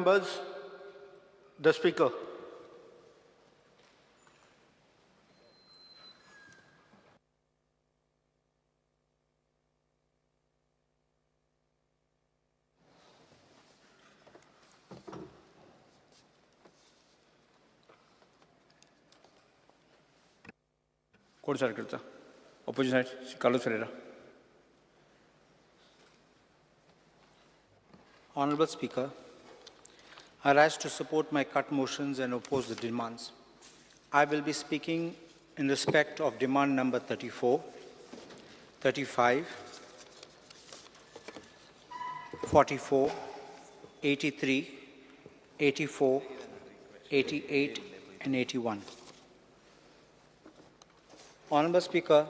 members, the Speaker. Court Secretary, Opposition Side, Carlos Ferreira. Honourable Speaker, I rise to support my cut motions and oppose the demands. I will be speaking in respect of demand number 34, 35, 44, 83, 84, 88, and 81. Honourable Speaker,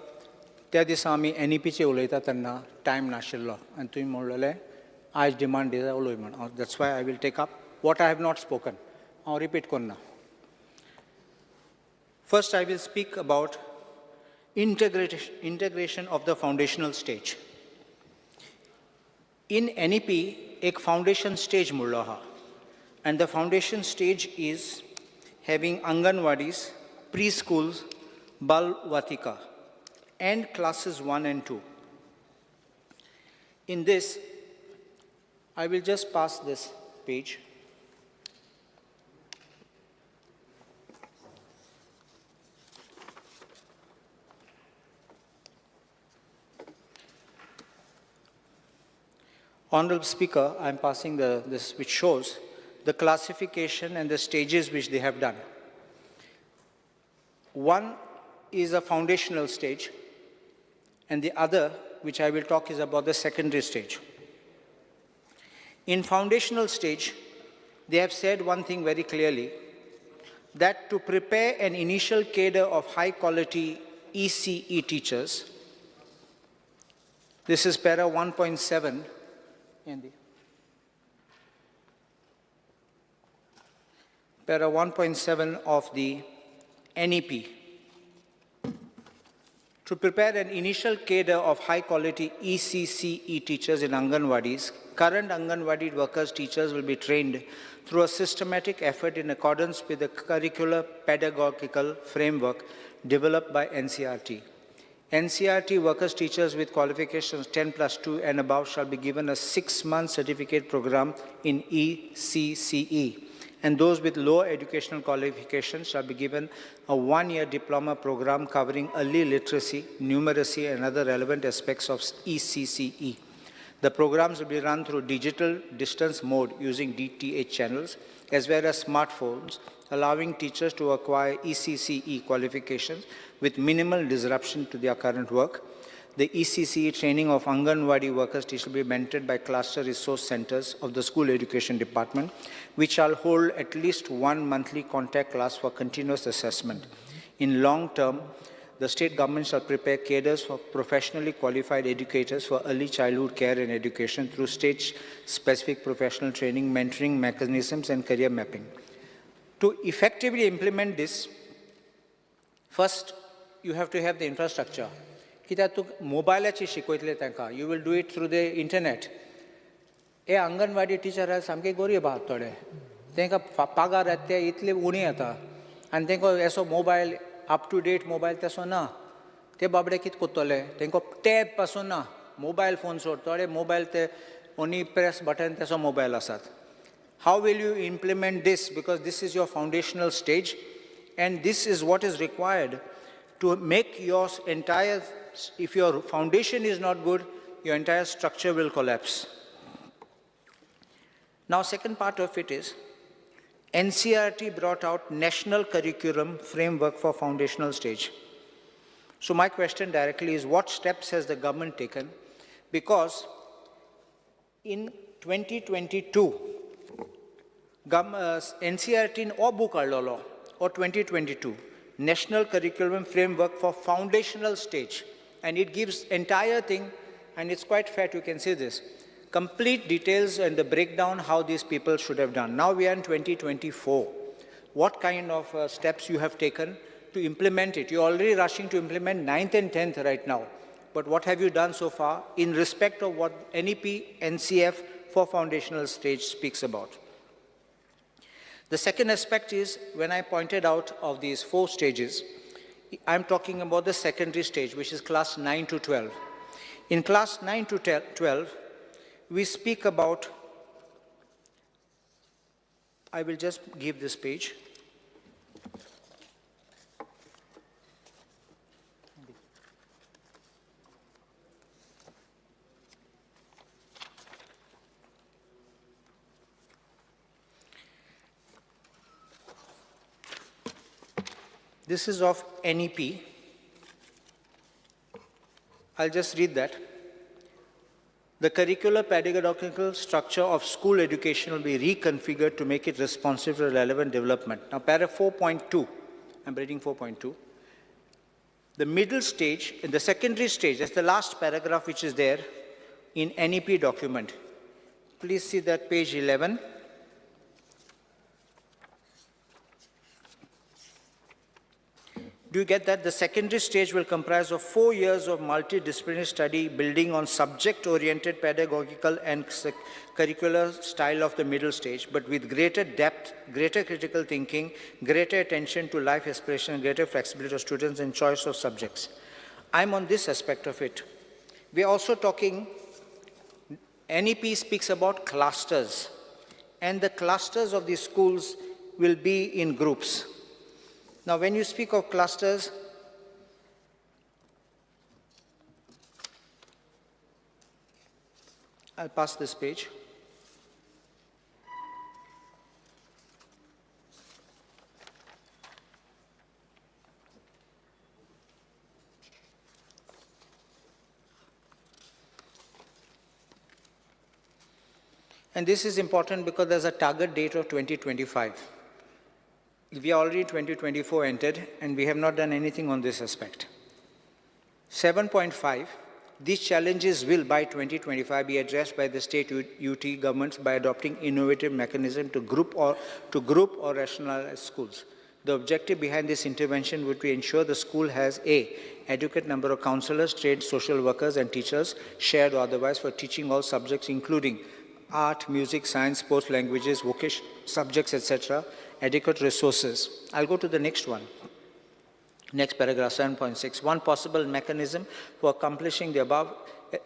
त्या दिसा आमी NEPचे उलयता तेन्ना time नाशिल्लो आनी तुवें म्हणलेलें आज demand दिता उलय म्हण. That's why I will take up what I have not spoken. I'll repeat करना. First, I will speak about integration of the foundational stage. In NEP, एक foundation stage मुळ्ळो आहा, and the foundation stage is having Anganwadis, preschools, Bal Vatika, and classes 1 and 2. In this, I will just pass this page. Honourable Speaker, I am passing this which shows the classification and the stages which they have done. One is a foundational stage, and the other, which I will talk, is about the secondary stage. In foundational stage, they have said one thing very clearly, that to prepare an initial cadre of high-quality ECE teachers, this is para 1.7 in the para 1.7 of the NEP. To prepare an initial cadre of high-quality ECCE teachers in Anganwadis, current Anganwadi workers teachers will be trained through a systematic effort in accordance with the curricular pedagogical framework developed by NCERT. NCERT workers teachers with qualifications 10+2 and above shall be given a 6-month certificate program in ECCE. And those with low educational qualifications shall be given a 1-year diploma program covering early literacy, numeracy, and other relevant aspects of ECCE. The programs will be run through digital distance mode using DTH channels, as well as smartphones, allowing teachers to acquire ECCE qualifications with minimal disruption to their current work. The ECCE training of Anganwadi workers will be mentored by cluster resource centers of the School Education Department, which shall hold at least one monthly contact class for continuous assessment. In long term, the state government shall prepare cadres for professionally qualified educators for early childhood care and education through stage-specific professional training, mentoring mechanisms, and career mapping. To effectively implement this, first, you have to have the infrastructure. कित्याक तुका मोबायलाची शिकयतले तांकां, you will do it through the internet. हे anganwadi teacher सामके गरीब आहात थोडे, तांकां पगार येता ते इतले उणी येता आनी तांकां असो mobile up to date mobile तसो ना. ते बाबडे कितें कोत्तले, तांकां टॅब पासून ना, मोबायल फोन सोड, थोडे मोबायल ते ओन्ली प्रेस बटन तसो मोबायल आसात. How will you implement this? Because this is your foundational stage, and this is what is required to make your entire, if your foundation is not good, your entire structure will collapse. Now, second part of it is, NCERT brought out National Curriculum Framework for Foundational Stage. So my question directly is, what steps has the government taken? Because in 2022, NCERT or book or 2022, National Curriculum Framework for Foundational Stage, and it gives entire thing, and it's quite fair, you can see this, complete details and the breakdown how these people should have done. Now we are in 2024. What kind of steps you have taken to implement it? You're already rushing to implement 9th and 10th right now, but what have you done so far in respect of what NEP, NCF for foundational stage speaks about? The second aspect is, when I pointed out of these 4 stages, I'm talking about the secondary stage, which is class 9 to 12. In class 9 to 12, we speak about, I will just give this page. This is of NEP. I'll just read that. The curricular pedagogical structure of school education will be reconfigured to make it responsive to relevant development. Now, para 4.2, I'm reading 4.2. The middle stage, in the secondary stage, that's the last paragraph which is there in NEP document. Please see that page 11. Do you get that? The secondary stage will comprise of 4 years of multidisciplinary study building on subject-oriented pedagogical and curricular style of the middle stage, but with greater depth, greater critical thinking, greater attention to life aspiration, greater flexibility of students and choice of subjects. I'm on this aspect of it. We're also talking, NEP speaks about clusters, and the clusters of these schools will be in groups. Now, when you speak of clusters, I'll pass this page. And this is important because there's a target date of 2025. We are already 2024 entered, and we have not done anything on this aspect. 7.5, these challenges will by 2025 be addressed by the state UT governments by adopting innovative mechanisms to group or rationalize schools. The objective behind this intervention would be ensure the school has adequate number of counselors, trained social workers and teachers, shared or otherwise, for teaching all subjects including art, music, science, sports, languages, vocation subjects, etc., adequate resources. I'll go to the next one. Next paragraph, 7.6. One possible mechanism for accomplishing the above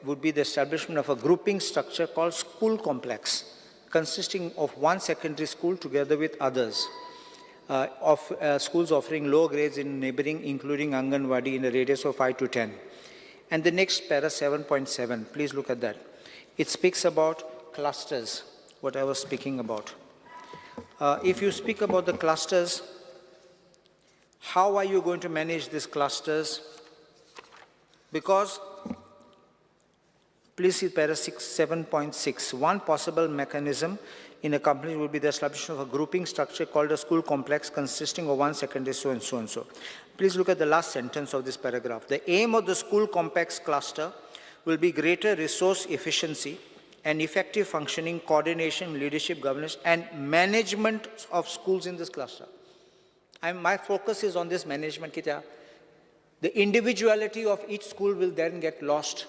would be the establishment of a grouping structure called school complex, consisting of one secondary school together with others, schools offering low grades in neighboring, including Anganwadi, in a radius of 5 to 10. And the next para, 7.7, please look at that. It speaks about clusters, what I was speaking about. If you speak about the clusters, how are you going to manage these clusters? Because, please see para 7.6. One possible mechanism in a company would be the establishment of a grouping structure called a school complex consisting of one secondary so and so and so. Please look at the last sentence of this paragraph. The aim of the school complex cluster will be greater resource efficiency and effective functioning, coordination, leadership, governance, and management of schools in this cluster. My focus is on this management. The individuality of each school will then get lost.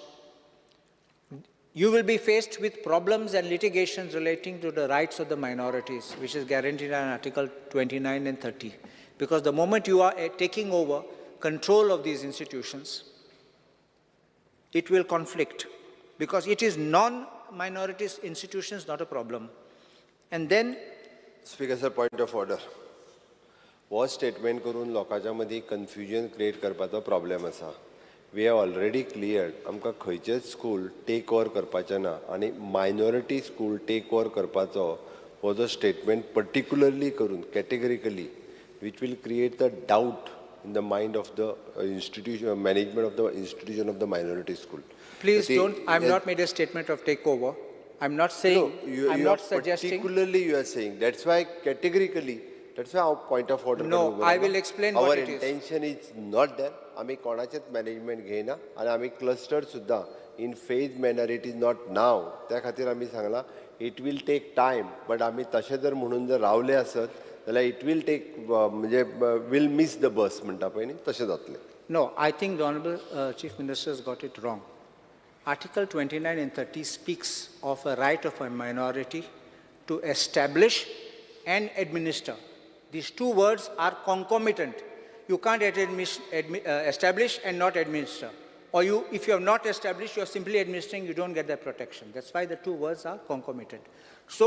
You will be faced with problems and litigations relating to the rights of the minorities, which is guaranteed in Article 29 and 30. Because the moment you are taking over control of these institutions, it will conflict. Because it is non-minority institutions, not a problem. And then... Speaker, sir, point of order. What statement करून लोकांच्या मध्ये confusion create करपाचो problem असा. We have already cleared. आमकां खंयचेच school take over करपाचें ना आनी minority school take over करपाचो हो जो statement particularly करून categorically, which will create the doubt in the mind of the institution, management of the institution of the minority school. Please don't. I'm not made a statement of takeover. I'm not saying. No, I'm not suggesting. Particularly, you are saying. That's why categorically. That's why our point of order. No, I will explain what it is. Our intention is not there. आम्ही कोणाचेच management घेयना आणि आम्ही clustered सुद्धा in phased manner. It is not now. त्या खातीर आम्ही Sangla it will take time. But आम्ही तशें जर म्हणून जर रावले असत जाल्यार it will take म्हणजे will miss the bus म्हणटा पळय न्ही तशें जातलें. No, I think the Honourable Chief Minister has got it wrong. Article 29 and 30 speaks of a right of a minority to establish and administer. These two words are concomitant. You can't establish and not administer. Or if you have not established, you are simply administering, you don't get that protection. That's why the two words are concomitant. So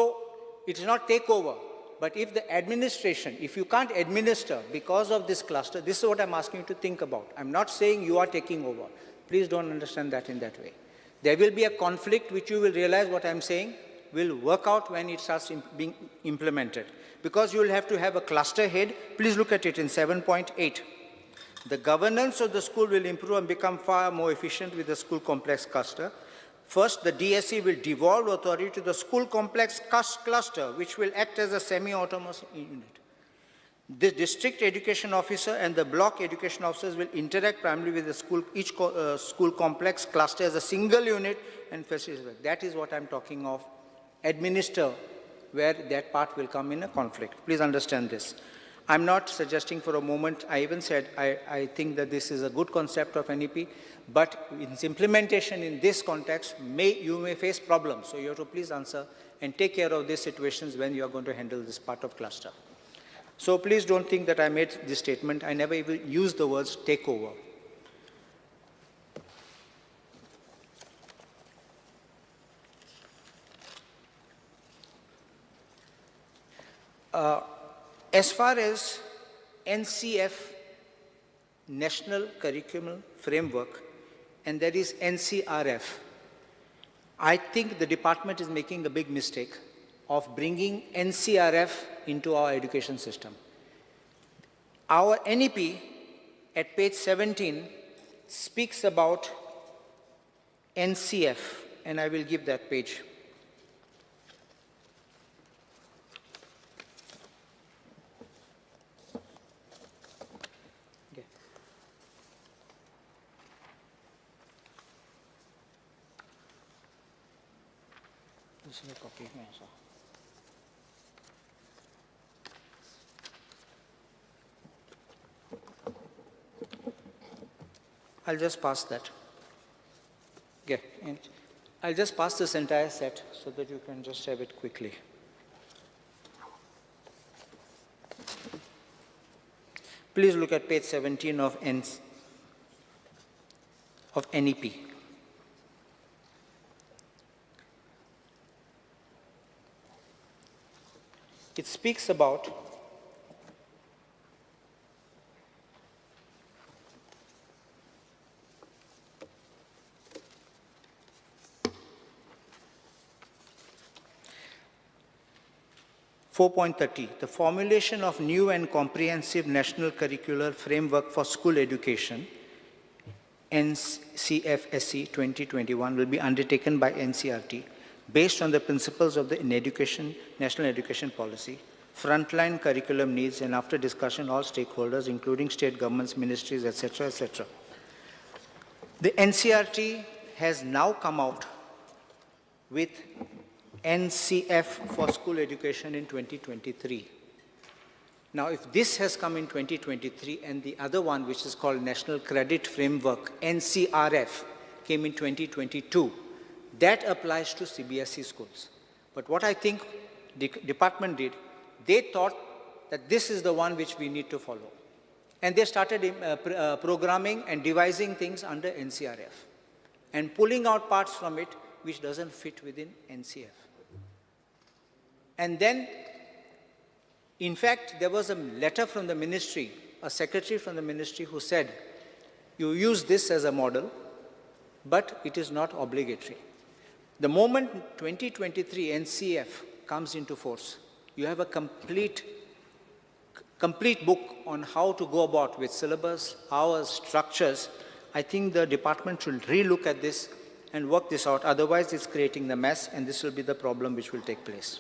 it is not takeover, but if the administration, if you can't administer because of this cluster, this is what I'm asking you to think about. I'm not saying you are taking over. Please don't understand that in that way. There will be a conflict which you will realize what I'm saying will work out when it starts being implemented. Because you will have to have a cluster head. Please look at it in 7.8. The governance of the school will improve and become far more efficient with the school complex cluster. First, the DSE will devolve authority to the school complex cluster, which will act as a semi-autonomous unit. The district education officer and the block education officers will interact primarily with the school, each school complex cluster as a single unit and facilitate. That is what I'm talking of. Administer, where that part will come in a conflict. Please understand this. I'm not suggesting for a moment, I even said I think that this is a good concept of NEP, but in its implementation in this context, you may face problems. So you have to please answer and take care of these situations when you are going to handle this part of cluster. So please don't think that I made this statement. I never even used the words takeover. As far as NCF, National Curriculum Framework, and there is NCRF, I think the department is making a big mistake of bringing NCRF into our education system. Our NEP at page 17 speaks about NCF, and I will give that page. This is a copy. I'll just pass that. Okay. And I'll just pass this entire set so that you can just have it quickly. Please look at page 17 of NEP. It speaks about the formulation of new and comprehensive national curricular framework for school education, NCFSE 2021, will be undertaken by NCERT based on the principles of the National Education Policy, frontline curriculum needs, and after discussion all stakeholders, including state governments, ministries, etc., etc. The NCERT has now come out with NCF for school education in 2023. Now, if this has come in 2023 and the other one, which is called National Credit Framework, NCRF, came in 2022, that applies to CBSE schools. But what I think the department did, they thought that this is the one which we need to follow. And they started programming and devising things under NCRF and pulling out parts from it which doesn't fit within NCF. And then, in fact, there was a letter from the ministry, a secretary from the ministry who said, you use this as a model, but it is not obligatory. The moment 2023 NCF comes into force, you have a complete book on how to go about with syllabus, hours, structures. I think the department should relook at this and work this out. Otherwise, it's creating the mess, and this will be the problem which will take place.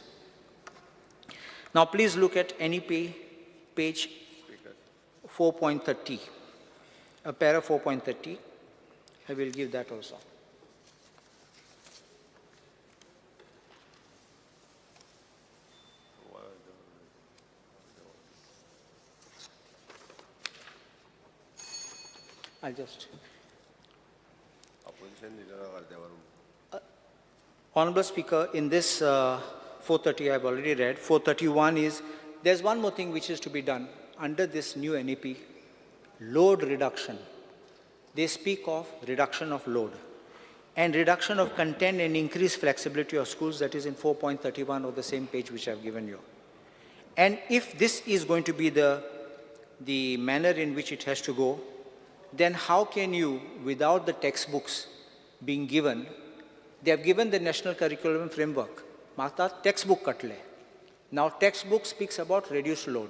Now, please look at NEP page 4.30, para 4.30. I will give that also. I'll just. Honorable Speaker, in this 430 I've already read. 431 is, there's one more thing which is to be done under this new NEP, load reduction. They speak of reduction of load and reduction of content and increased flexibility of schools. That is in 4.31 of the same page which I've given you. And if this is going to be the manner in which it has to go, then how can you, without the textbooks being given, they have given the National Curriculum Framework, Mata textbook katle. Now textbook speaks about reduced load.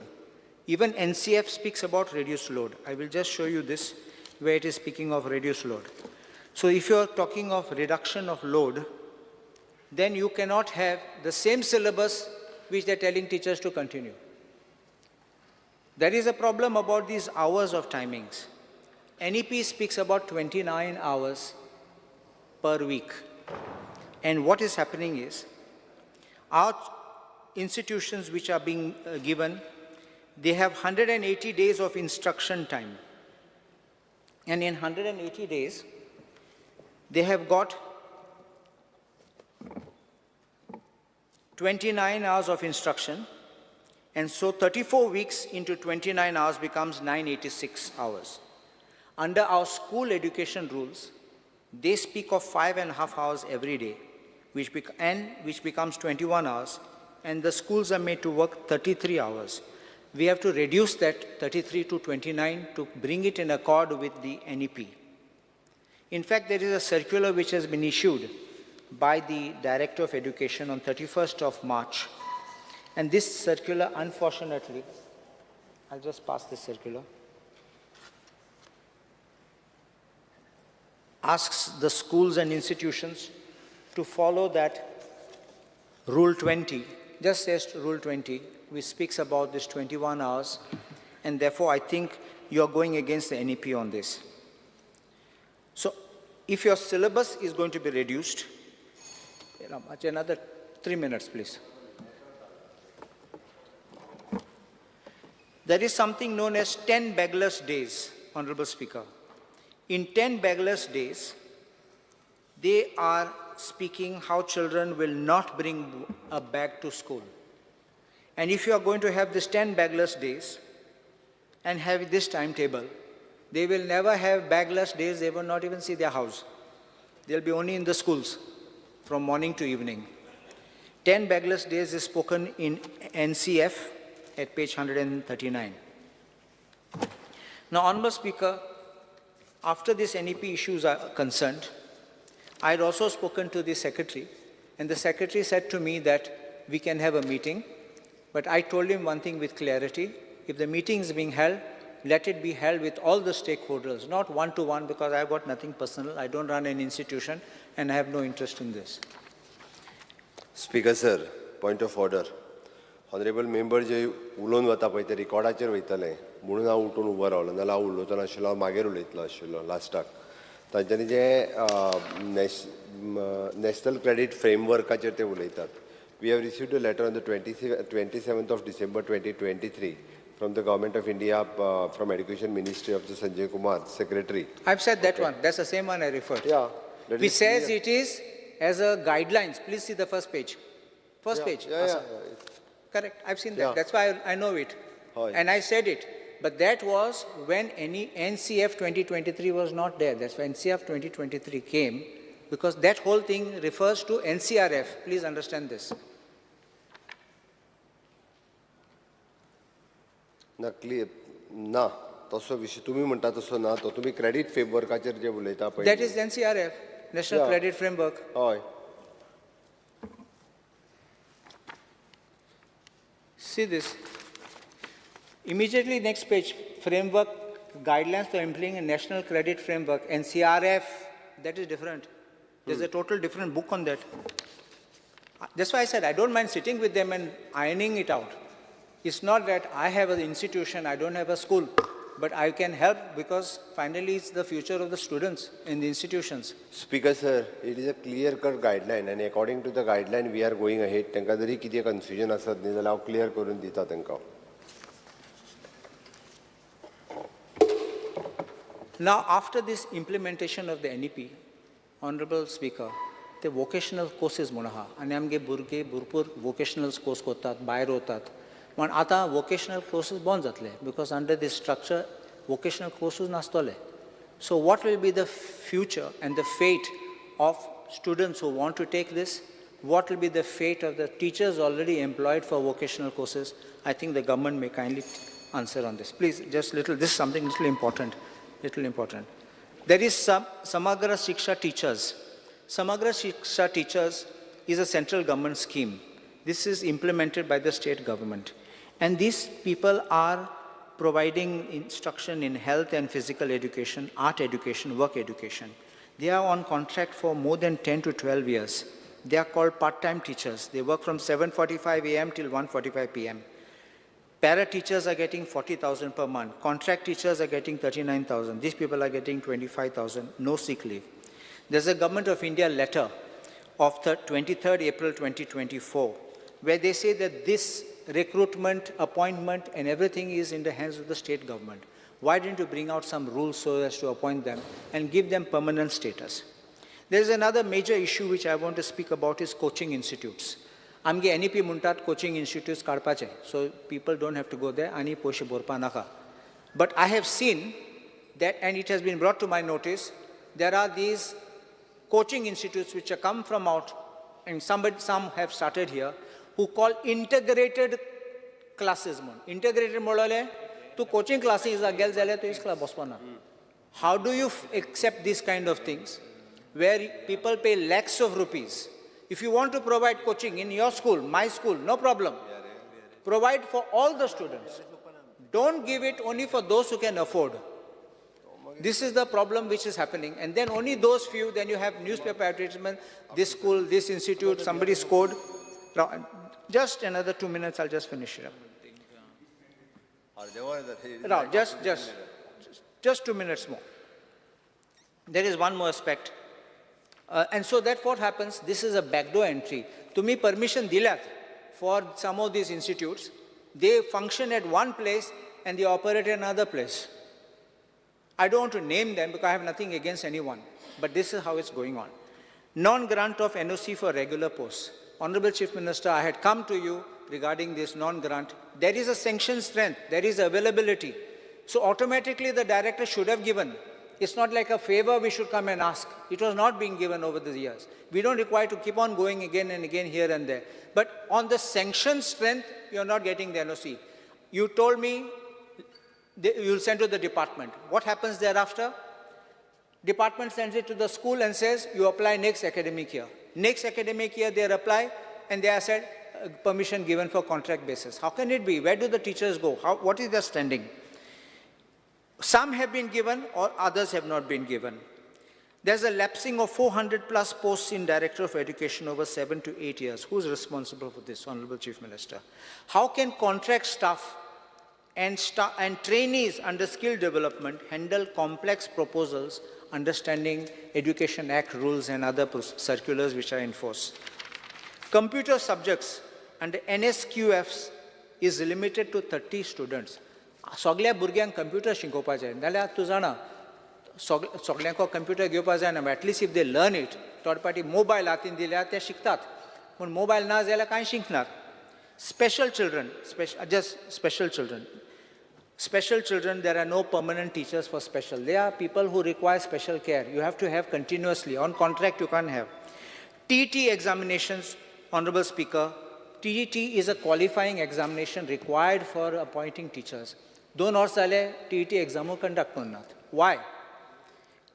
Even NCF speaks about reduced load. I will just show you this, where it is speaking of reduced load. So if you are talking of reduction of load, then you cannot have the same syllabus which they're telling teachers to continue. There is a problem about these hours of timings. NEP speaks about 29 hours per week. And what is happening is, our institutions which are being given, they have 180 days of instruction time. And in 180 days, they have got 29 hours of instruction. And so 34 weeks into 29 hours becomes 986 hours. Under our school education rules, they speak of 5.5 hours every day, which becomes 21 hours, and the schools are made to work 33 hours. We have to reduce that 33 to 29 to bring it in accord with the NEP. In fact, there is a circular which has been issued by the Director of Education on 31st of March. And this circular, unfortunately, I'll just pass this circular, asks the schools and institutions to follow that Rule 20, just says Rule 20, which speaks about this 21 hours, and therefore I think you're going against the NEP on this. So if your syllabus is going to be reduced, another 3 minutes, please. There is something known as 10 begless days, Honorable Speaker. In 10 begless days, they are speaking how children will not bring a bag to school. And if you are going to have this 10 bagless days and have this timetable, they will never have bagless days. They will not even see their house. They'll be only in the schools from morning to evening. 10 bagless days is spoken in NCF at page 139. Now, Honorable Speaker, after this NEP issues are concerned, I had also spoken to the Secretary, and the Secretary said to me that we can have a meeting, but I told him one thing with clarity: if the meeting is being held, let it be held with all the stakeholders, not one-to-one, because I've got nothing personal. I don't run an institution, and I have no interest in this. Speaker sir, point of order. Honorable member जे उलोवन वता पळय ते रिकॉर्डाचेर वयतले म्हणून हांव उठून उबो रावलो, नाल्यार हांव उलोवचो नाशिल्लो, हांव मागीर उलयतलो आशिल्लो लास्टाक. तांच्यांनी जे नॅशनल क्रेडीट फ्रेमवर्काचेर ते उलयतात. We have received a letter on the 27th of December 2023 from the Government of India, from Education Ministry of the Sanjay Kumar, Secretary. I've said that one. That's the same one I referred. Yeah. Which says it is as a guidelines. Please see the first page. First page. Yeah. Correct. I've seen that. Yeah. That's why I know it. And I said it. But that was when any NCF 2023 was not there. That's why NCF 2023 came, because that whole thing refers to NCRF. Please understand this. ना clear ना तसो विषय तुम्ही म्हणटा तसो ना तो तुम्ही क्रेडीट फ्रेमवर्काचेर जे उलयता पळय That is NCRF, National Credit Framework. हय. See this. Immediately next page, framework guidelines for implementing a national credit framework, NCRF. That is different. There's a total different book on that. That's why I said I don't mind sitting with them and ironing it out. It's not that I have an institution, I don't have a school, but I can help because finally it's the future of the students in the institutions. Speaker sir, it is a clear-cut guideline, and according to the guideline we are going ahead. तांकां जरी कितें confusion आसत न्ही जाल्यार हांव clear करून दिता तांकां. Now, after this implementation of the NEP, Honorable Speaker, ते वोकेशनल कोर्सीस म्हूण आहा आनी आमगे भुरगे भरपूर वोकेशनल कोर्स करतात भायर वतात पण आतां वोकेशनल कोर्सीस बंद जातले because under these structure vocational courses नासतले so what will be the future and the fate of students who want to take this what will be the fate of the teachers already employed for vocational courses? I think the government may kindly answer on this. Please, just little, this is something little important. There is Samagra Shiksha Teachers. Samagra Shiksha Teachers is a central government scheme. This is implemented by the state government. And these people are providing instruction in health and physical education, art education, work education. They are on contract for more than 10 to 12 years. They are called part-time teachers. They work from 7:45 a.m. till 1:45 p.m. Para teachers are getting 40,000 per month. Contract teachers are getting 39,000. These people are getting 25,000, no sick leave. There's a Government of India letter of 23rd April 2024, where they say that this recruitment, appointment, and everything is in the hands of the state government. Why didn't you bring out some rules so as to appoint them and give them permanent status? There is another major issue which I want to speak about is coaching institutes. आमगे NEP म्हणटात coaching institutes काडपाचे, so people don't have to go there आनी पयशे भरपा नाका. But I have seen that, and it has been brought to my notice, there are these coaching institutes which have come from out, and some have started here, who call integrated classes. Integrated म्हणले तू coaching classes गेल जाल्यार तू इसकला बसपा ना. How do you accept these kind of things? Where people pay lakhs of rupees. If you want to provide coaching in your school, my school, no problem. Provide for all the students. Don't give it only for those who can afford. This is the problem which is happening. And then only those few, then you have newspaper advertisement, this school, this institute, somebody scored. Just another 2 minutes, I'll just finish it up. Just 2 minutes more. There is one more aspect. And so that's what happens. This is a backdoor entry. To me, permission dilat for some of these institutes. They function at one place and they operate at another place. I don't want to name them because I have nothing against anyone. But this is how it's going on. Non-grant of NOC for regular posts. Honorable Chief Minister, I had come to you regarding this non-grant. There is a sanction strength. There is availability. So automatically the director should have given. It's not like a favor we should come and ask. It was not being given over the years. We don't require to keep on going again and again here and there. But on the sanction strength, you're not getting the NOC. You told me you'll send to the department. What happens thereafter? Department sends it to the school and says, you apply next academic year. Next academic year, they apply and they are said, permission given for contract basis. How can it be? Where do the teachers go? What is their standing? Some have been given or others have not been given. There's a lapsing of 400 plus posts in Director of Education over 7 to 8 years. Who's responsible for this, Honorable Chief Minister? How can contract staff and trainees under skill development handle complex proposals, understanding Education Act rules and other circulars which are in force? Computer subjects under NSQFs is limited to 30 students. सगळ्या भुरग्यांक computer शिकोवपाचें जाल्यार तूं जाणा सगळ्यांक computer घेवपा जायना at least if they learn it third party mobile हातीन दिल्यार ते शिकतात पूण मोबायल ना जाल्यार कांय शिकनात special children there are no permanent teachers for special. They are people who require special care. You have to have continuously. On contract you can't have. TET examinations, Honorable Speaker, TET is a qualifying examination required for appointing teachers. 2 verse जाले TET exam conduct करनात. Why?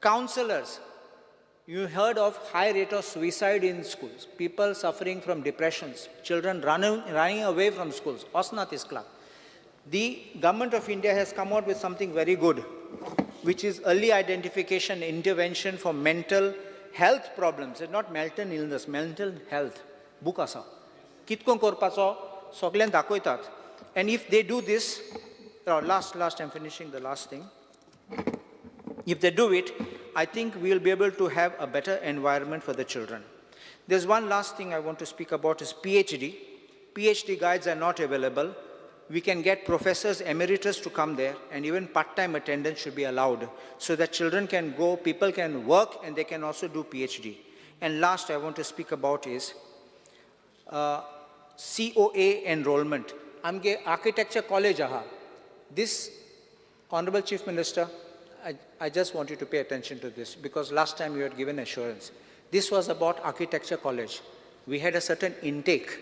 Counselors, you heard of high rate of suicide in schools, people suffering from depressions, children running away from schools. Osnat iskla. The Government of India has come out with something very good, which is early identification, intervention for mental health problems. It's not mental illness, mental health. Book asa. Kitkon korpacho, soglen dakoitat. And if they do this, last, I'm finishing the last thing. If they do it, I think we'll be able to have a better environment for the children. There's one last thing I want to speak about is PhD. PhD guides are not available. We can get professors emeritus to come there, and even part-time attendance should be allowed so that children can go, people can work, and they can also do PhD. And last I want to speak about is COA enrollment. Amge architecture college aha. This, Honorable Chief Minister, I just want you to pay attention to this because last time you had given assurance. This was about architecture college. We had a certain intake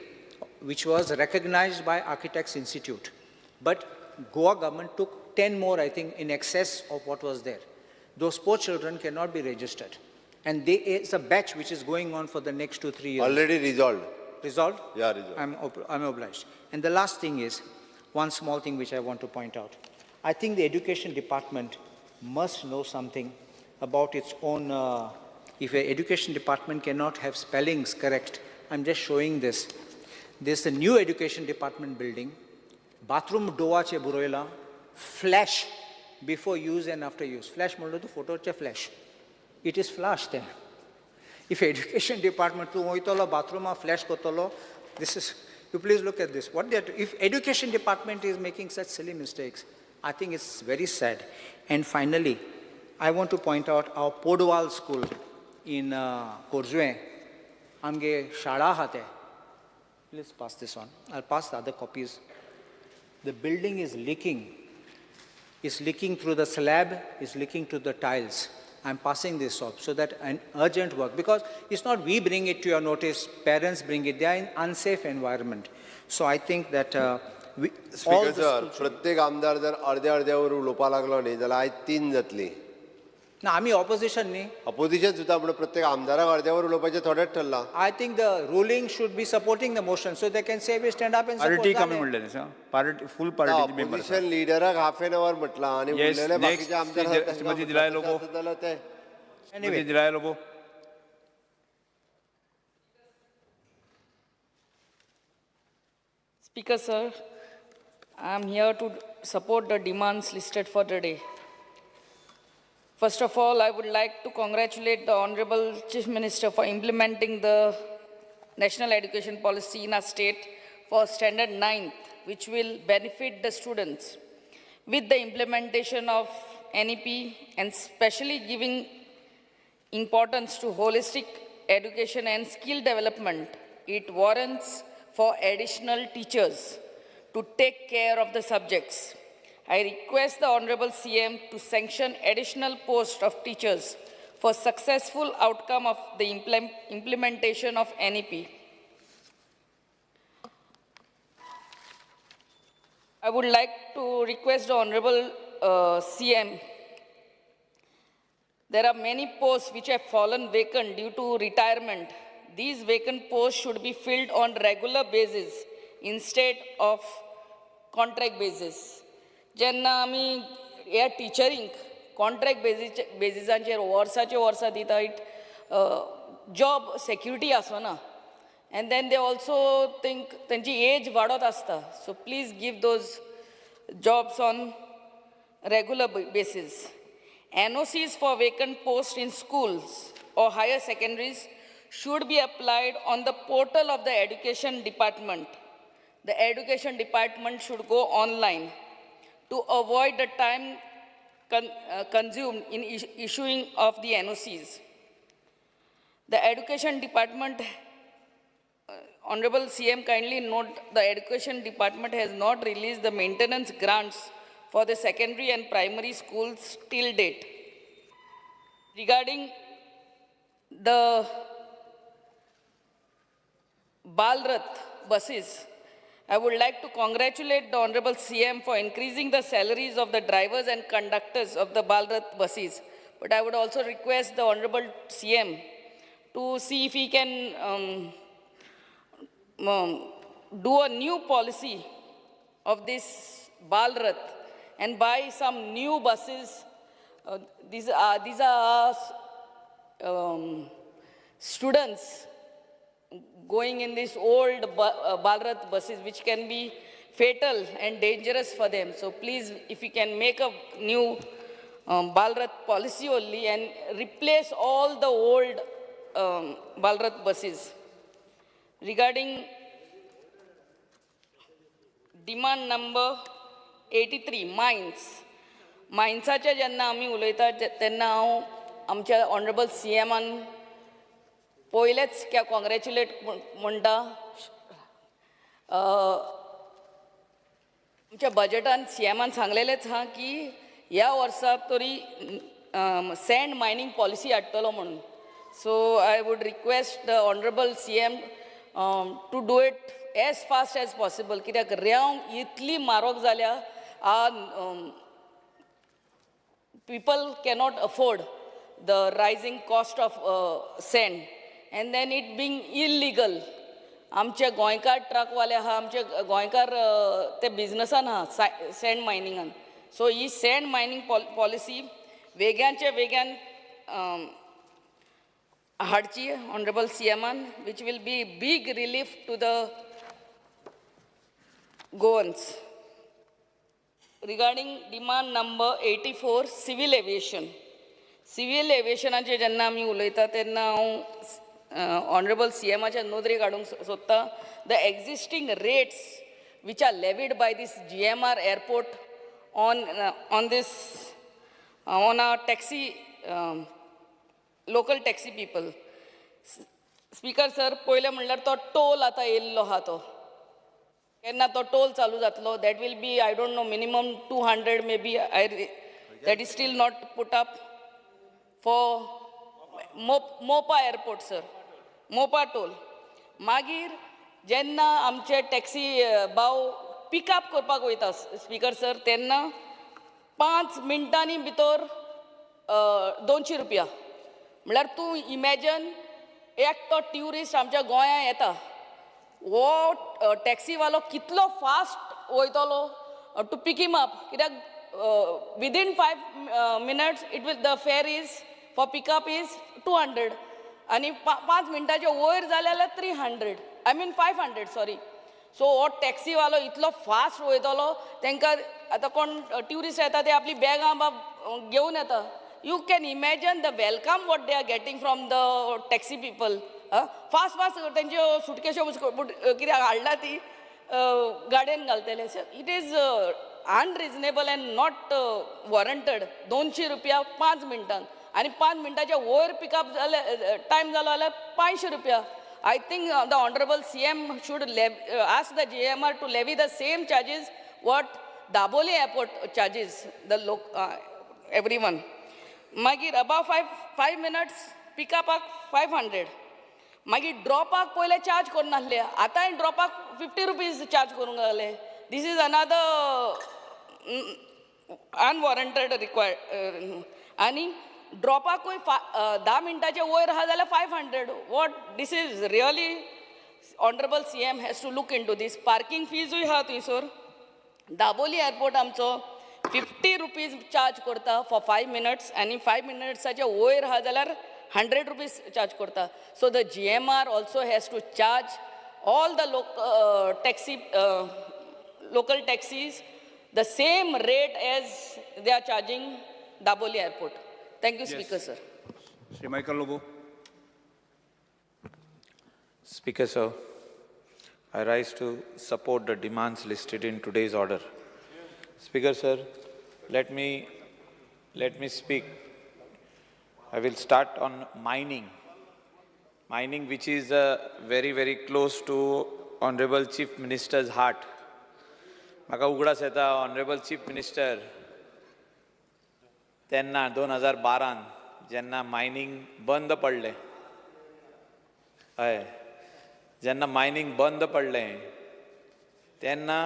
which was recognized by Architects Institute. But Goa government took 10 more, I think, in excess of what was there. Those poor children cannot be registered. And it's a batch which is going on for the next 2-3 years. Already resolved. Resolved? Yeah, resolved. I'm obliged. And the last thing is, one small thing which I want to point out. I think the education department must know something about its own, if an education department cannot have spellings correct, I'm just showing this. There's a new education department building, bathroom doa che buroila, flash before use and after use. Flash moldo to photo che flash. It is flash there. If education department to hoitolo bathroom flash kotolo, this is, you please look at this. What if education department is making such silly mistakes, I think it's very sad. And finally, I want to point out our Podwal school in Korzue. Amge Shada hate. Please pass this on. I'll pass the other copies. The building is leaking. It's leaking through the slab, it's leaking to the tiles. I'm passing this off so that an urgent work, because it's not we bring it to your notice, parents bring it, they are in unsafe environment. So I think that we, all Speaker the sir, schools प्रत्येक आमदार जर अर्द्या उलोवपा लागलो न्ही जाल्यार आयज 3 जातली. ना आम्ही ऑपोजिशन न्ही. अपोजिशन सुद्दां म्हणून प्रत्येक आमदाराक अर्द्यावर उलोवपाचें थोडेंच ठरलां. I think the ruling should be supporting the motion so they can say we stand up and support. Party कमी म्हणलें sir party full party member opposition लिडराक हाफ एन आवर म्हटलां आनी Yes, उरलेले next, बाकीचे आमदार श्रीमती दिलाय लोबो. जाल्यार ते Anyway, दिलाय लोगो Speaker sir, I am here to support the demands listed for the day. First of all, I would like to congratulate the Honorable Chief Minister for implementing the National Education Policy in our state for Standard 9th, which will benefit the students. With the implementation of NEP and especially giving importance to holistic education and skill development, it warrants for additional teachers to take care of the subjects. I request the Honorable CM to sanction additional posts of teachers for successful outcome of the implementation of NEP. I would like to request the Honorable CM. There are many posts which have fallen vacant due to retirement. These vacant posts should be filled on regular basis instead of contract basis. जेन्ना आमी ह्या टिचरींक contract बेजिसांचेर वर्सां दिता it job security आसना and then they also think तेंची age वाडत आसता so please give those jobs on regular basis. NOCs for vacant posts in schools or higher secondaries should be applied on the portal of the Education Department. The Education Department should go online to avoid the time consumed in issuing of the NOCs. The Education Department, Honorable CM kindly note, the Education Department has not released the maintenance grants for the secondary and primary schools till date. Regarding the Balrath buses, I would like to congratulate the Honorable CM for increasing the salaries of the drivers and conductors of the Balrath buses. But I would also request the Honorable CM to see if he can do a new policy of this Balrath and buy some new buses. These are students going in these old Balrath buses, which can be fatal and dangerous for them. So please, if you can make a new Balrath policy only and replace all the old Balrath buses. Regarding demand number 83, mines. मायन्साचे जेन्ना आमी उलयता तेन्ना हांव आमच्या honourable CMन पयलेच congratulate म्हणटा आमच्या बजेटान सीएमान सांगलेलेच हा की ह्या वर्सा तरी सँड मायनिंग पॉलिसी हाडटलो म्हणून. So I would request the honourable CM to do it as fast as possible, कित्याक रेंव इतली म्हारग जाल्या people cannot afford the rising cost of sand, and then it being illegal. आमचे गोंयकार ट्रकवाले आहा, आमचे गोंयकार ते बिझनसान आहा सँड मायनिंगान. सो ही सँड मायनिंग पॉलिसी वेग्यांचे वेग्यान हाडची honourable CMan, which will be big relief to the Goans. Regarding demand number 84, civil aviation. Civil aviationाचे जेन्ना आमी उलयता तेन्ना हांव ऑनरेबल CMाच्या नोदरेक हाडूंक सोदता. The existing rates which are levied by this GMR airport on this on our taxi local taxi people. Speaker sir, पयले म्हणल्यार तो टोल आतां येयल्लो आहा तो. केन्ना तो टोल चालू जातलो? That will be I don't know minimum 200 maybe. That is still not put up for Mopa airport sir. Mopa toll. मागीर जेन्ना आमचे टॅक्सी भाव पिकअप करपाक वयता स्पीकर सर, तेन्ना 5 मिनटांनी भितर 200 रुपया. म्हळ्यार तूं इमॅजन एकटो ट्युरिस्ट आमच्या गोंयांत येता, वो टॅक्सीवालो कितलो फास्ट वयतलो टू पिक हिम अप, कित्याक within 5 minutes it will the fare is for pickup is 200 आनी 5 मिनटाचे वयर जाले जाल्यार 300, आय मीन 500 सॉरी. सो हो टॅक्सीवालो इतलो फास्ट वयतलो, तांकां आतां कोण ट्युरिस्ट येता ते आपली बॅगां घेवन येता. You can imagine the welcome what they are getting from the taxi people. Fast fast तेंच्यो सुटकेश्यो कित्याक हाडला ती गाडयेन घालतले. It is unreasonable and not warranted. 200 रुपया 5 मिनटान, आनी 5 मिनटाच्या वयर पिकअप जाले टायम जालो जाल्यार 500 रुपया. I think the Honorable CM should ask the GMR to levy the same charges what Daboli Airport charges the everyone. Magir above 5 minutes pick up 500. Magir drop पहिले charge करून नासले, आता drop 50 rupees charge करून लागले. This is another unwarranted required. आणि ड्रॉपाक 10 मिनटाचे वयर आहा जाल्यार 500. What this is really honourable CM has to look in to these. Parking फीजूय आहा थंयसर. दाबोली एअरपोर्ट आमचो 50 रुपीज चार्ज करता फॉर 5 minutes, आनी 5 मिनट्साचे वयर आहा जाल्यार 100 रुपीज चार्ज करता. So the GMR also has to charge all the local taxis the same rate as they are charging Daboli Airport. Thank you, Speaker, sir. Sri Michael Lobo. Speaker, sir, I rise to support the demands listed in today's order. Speaker, sir, let me speak. I will start on mining. Mining, which is very, very close to Honorable Chief Minister's heart. म्हाका उगडास येता, Honorable Chief Minister तेन्ना 2012 जेन्ना mining बंद पडलें, हय जेन्ना mining बंद पडलें तेन्ना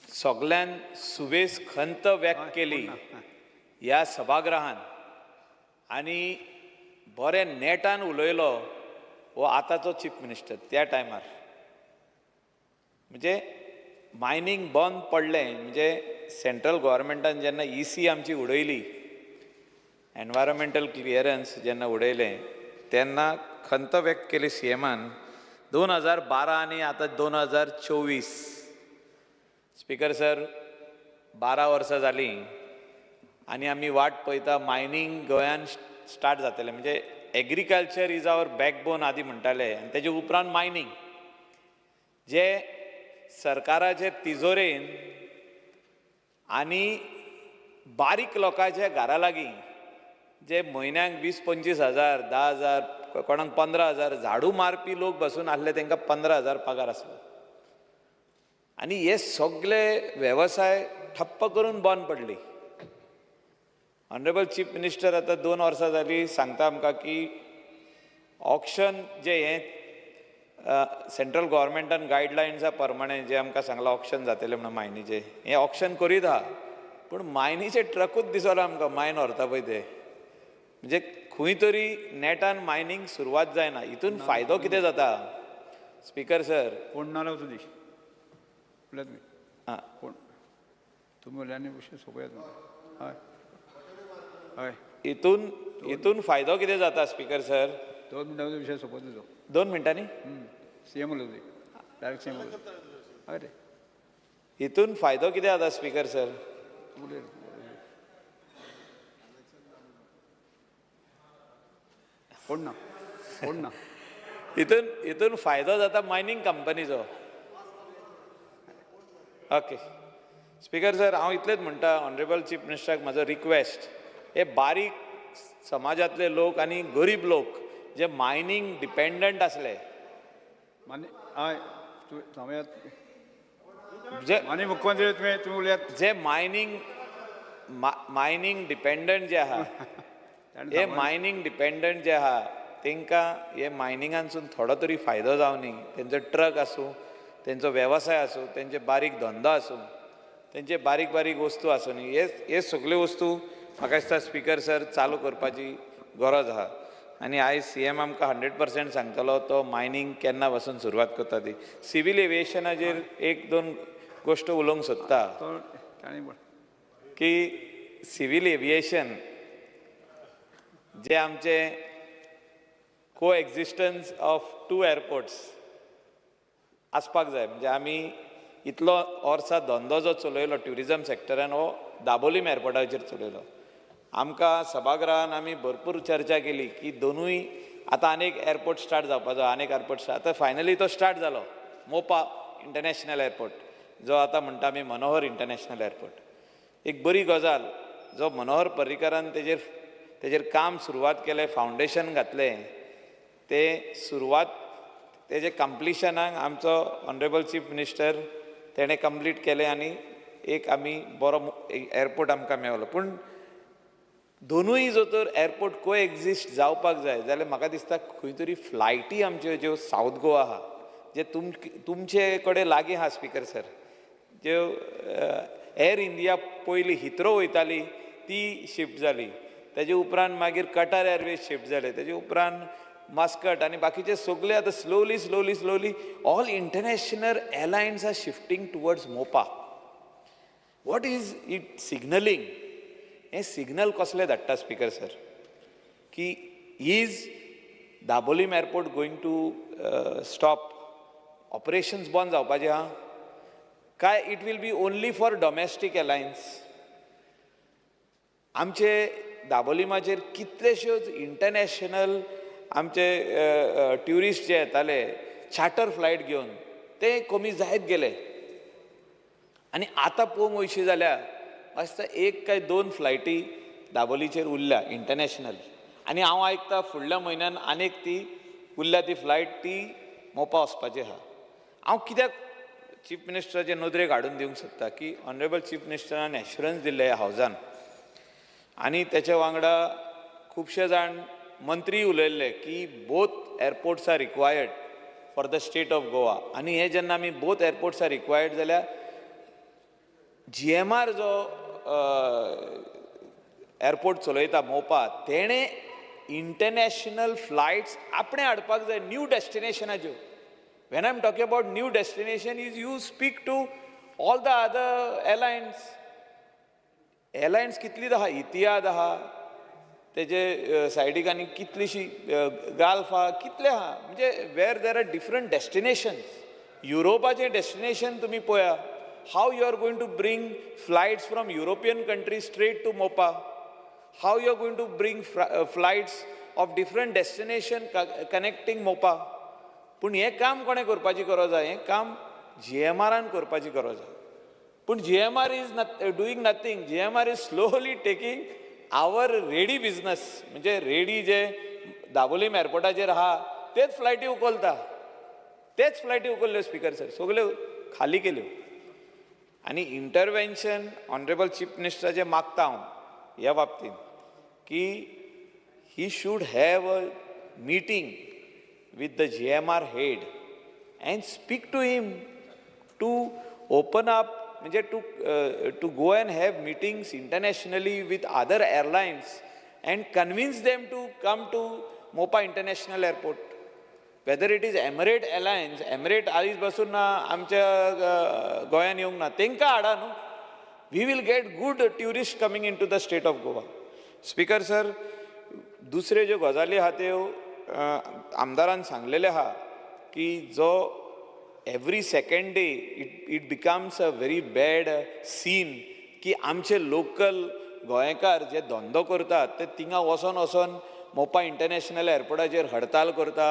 सगळ्यान सुबेज खंत व्यक्त केली ह्या सभागृहान, आनी बरें नेटान उलयलो हो आतांचो चीफ मिनिस्टर त्या टायमार. म्हणजे मायनिंग बंद पडलें म्हणजे सेंट्रल गव्हर्मेंटान जेन्ना EC आमची उडयली, एनवायरमेंटल क्लियरन्स जेन्ना उडयलें तेन्ना खंत व्यक्त केली CMान 2012 आनी आतां 2024. स्पीकर सर, 12 वर्सां जालीं आनी आमी वाट पळयता मायनिंग गोंयान स्टार्ट जातलें. म्हणजे एग्रीकल्चर इज आवर बॅकबोन आदी म्हणटाले, आनी तेजे उपरांत मायनिंग जे सरकाराचे तिजोरेन आनी बारीक लोकांच्या घरा लागीं जे म्हयन्याक 20-25 हजार 10,000 कोणाक 15,000 झाडू मारपी लोक बसून आसले तांकां 15,000 पगार आसलो आनी हे सगळे वेवसाय ठप्प करून बंद पडली. ऑनरेबल चीफ मिनिस्टर आतां 2 वर्सां जालीं सांगता आमकां की ऑक्शन जे हें सेंट्रल गव्हर्मेंटान गायडलायन्सा प्रमाणे जे आमकां सांगलां ऑक्शन जातलें म्हणून मायनीचें हें ऑक्शन करीत आहा पूण मायनीचे ट्रकूच दिसना आमकां मायन व्हरता पळय ते म्हणजे खंय तरी नेटान मायनींग सुरवात जायना. हितून फायदो कितें जाता स्पीकर सर? कोण नाला तुझी उलया तुम्ही आं कोण तुम्ही उलयाने विषय सोपया तुम्ही हय हय हितून फायदो कितें जाता स्पीकर सर? 2 मिनटांचो विषय सोपत तुजो 2 मिनटांनी सीएम उलय तुझी डायरेक्ट सीएम उलय हय रे हितून फायदो कितें जाता स्पीकर सर? उलय कोण ना हितून फायदो जाता मायनींग कंपनीचो. ओके स्पीकर सर हांव इतलेंच म्हणटा ऑनरेबल चीफ मिनिस्टराक म्हाजो रिक्वेस्ट हे बारीक समाजांतले लोक आनी गरीब लोक जे मायनींग डिपेंडंट आसले मान्य हय सांगयात जे माननीय मुख्यमंत्री तुम्ही उलयात जे मायनींग डिपेंडंट जे आहा हे मायनींग डिपेंडंट जे आहा तांकां हे मायनिंगांसून थोडो तरी फायदो जावनी. तेंचो ट्रक आसूं तेंचो वेवसाय आसूं तेंचे बारीक धंदो आसूं तेंचे बारीक बारीक वस्तू आसूं न्ही हे सगल्यो वस्तू म्हाका दिसता स्पीकर सर चालू करपाची गरज आहा. आनी आयज सीएम आमकां 100% सांगतलो तो मायनींग केन्ना पासून सुरवात करता ती. सिवील एविएशनाचेर 1-2 गोश्ट उलोवंक सोदता की सिवील एविएशन जे आमचे को एक्झिस्टन्स ऑफ 2 एअरपोर्ट्स आसपाक जाय. म्हणजे आमी इतलो वर्सां धंदो जो चलयलो ट्युरिजम सॅक्टरान हो दाबोलीम एअरपोर्टाचेर चलयलो. आमकां सभागृहान आमी भरपूर चर्चा केली की दोनूय आतां आनीक एअरपोर्ट स्टार्ट जावपाचो आनीक एअरपोर्ट आतां फायनली तो स्टार्ट जालो मोपा इंटरनॅशनल एअरपोर्ट जो आतां म्हणटा आमी मनोहर इंटरनॅशनल एअरपोर्ट. एक बरी गजाल जो मनोहर पर्रीकरान तेजेर काम सुरवात केलें फावंडेशन घातलें ते सुरवात तेजे कंप्लिशनाक आमचो ऑनरेबल चीफ मिनिस्टर तेणें कंप्लीट केलें आनी एक आमी बरो एअरपोर्ट आमकां मेळलो. पूण दोनूय जर तर एअरपोर्ट को एक्झिस्ट जावपाक जाय जाल्यार म्हाका दिसता खंय तरी फ्लायटी आमच्यो ज्यो सावथ गोवा आहा जे तुमचे कडेन लागीं आहा स्पीकर सर ज्यो एअर इंडिया पयलीं हिथ्रो वयताली ती शिफ्ट जाली तेजे उपरांत मागीर कटार एअरवेज शिफ्ट जाले तेजे उपरांत मास्कट आनी बाकीचे सगळे आतां slowly all international airlines are shifting towards Mopa. What is it signalling? हे सिग्नल कसले धाडटा स्पीकर सर की is Dabolim airport going to stop operations बंद जावपाचे आहा काय it will be only for domestic airlines? आमचे दाबोलीमाचेर कितलेश्योच इंटरनॅशनल आमचे ट्युरिस्ट जे येताले चार्टर फ्लायट घेवन ते कमी जायत गेले आनी आतां पळोवंक वयशी जाल्यार आसता 1 काय 2 फ्लायटी दाबोलीचेर उरल्या इंटरनॅशनल आनी हांव आयकता फुडल्या म्हयन्यान आनीक ती उरल्या ती फ्लायट ती मोपा वचपाची आहा. हांव कित्याक चीफ मिनिस्टराचे नदरेक हाडून दिवंक सोदता की ऑनरेबल चीफ मिनिस्टरान एश्युरन्स दिल्ले ह्या हावजान आनी तेच्या वांगडा खुबशे जाण मंत्री उलयल्ले की both airports are required for the state of Goa आनी हे जेन्ना आमी बोथ एअरपोर्ट्स आर रिक्वायर्ड जाल्यार GMR जो एअरपोर्ट चलयता मोपा तेणें इंटरनॅशनल फ्लायट्स आपणे हाडपाक जाय न्यू डेस्टिनेशनाच्यो. When I am talking about new destination is you speak to all the other airlines कितली आहा इतिहाद आहा तेजे सायडीक आनी कितलीशी गाल्फ आहा कितले आहा म्हणजे where there are different destinations. युरोपाचें डेस्टिनेशन तुमी पळया how you are going to bring flights from European countries straight to Mopa, how you are going to bring flights of different destination connecting Mopa. पूण हें काम कोणें करपाची गरज आहा? हें काम GMRन करपाची गरज आहा. पूण GMR is doing nothing. GMR is slowly taking our ready business म्हणजे रेडी जे दाबोलीम एअरपोर्टाचेर आहा तेच फ्लायटी उखलता, तेच फ्लायटी उखल्ल्यो स्पीकर सर, सगल्यो खाली केल्यो. आनी इंटरवेन्शन ऑनरेबल चीफ मिनिस्टराचें मागता हांव ह्या बाबतींत की he should have a meeting with the GMR head and speak to him to open up, to go and have meetings internationally with other airlines and convince them to come to Mopa International Airport. Whether it is Emirate Airlines, Emirate आयज बसून आमच्या गोंयान येवंक ना, तेंकां हाडा न्हू. We will get good tourists coming into the state of Goa. Speaker sir, दुसऱ्यो ज्यो गजाली आहा त्यो आमदारान सांगलेले आहा की जो every second day it becomes a very bad scene की आमचे लोकल गोंयकार जे धंदो करतात ते थिंगा वचोन मोपा इंटरनॅशनल एअरपोर्टाचेर हडताल करता,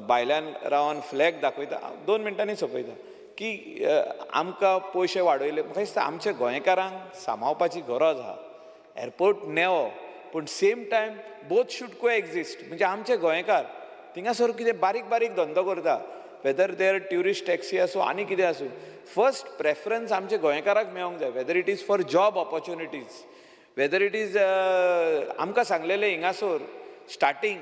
भायल्यान रावन फ्लॅग दाखयता. 2 मिनटांनी सोंपयता की आमकां पयशे वाडयले. म्हाका दिसता आमच्या गोंयकारांक सांबाळपाची गरज आहा. एअरपोर्ट नेवो पूण सेम टायम बोथ शूड को एक्झिस्ट. म्हणजे आमचे गोंयकार थिंगासर कितें बारीक बारीक धंदो करता, वेदर देर ट्युरिस्ट टॅक्सी आसूं आनी कितें आसूं, फर्स्ट प्रेफरन्स आमच्या गोंयकाराक मेळोंक जाय. Whether it is for job opportunities, whether it is आमकां सांगलेलें हिंगासर स्टार्टींग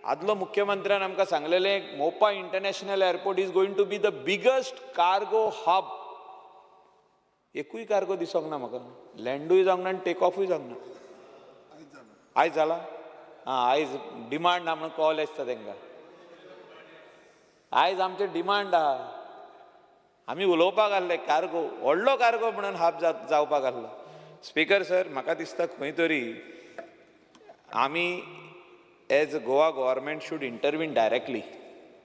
आदलो मुख्यमंत्र्यान आमकां सांगलेलें Mopa international airport is going to be the biggest cargo hub. एकूय कार्गो दिसोंक ना म्हाका, लँडूय जावंक ना आनी टेक ऑफूय जावंक ना. आयज जाला आयज डिमांड ना म्हणून कॉल आसता तांकां. आयज आमचे डिमांड आहा, आमी उलोवपाक आहले कार्गो, व्हडलो कार्गो म्हणून हाब जावपाक आहलो. स्पीकर सर, म्हाका दिसता खंय तरी आमी as Goa government should intervene directly.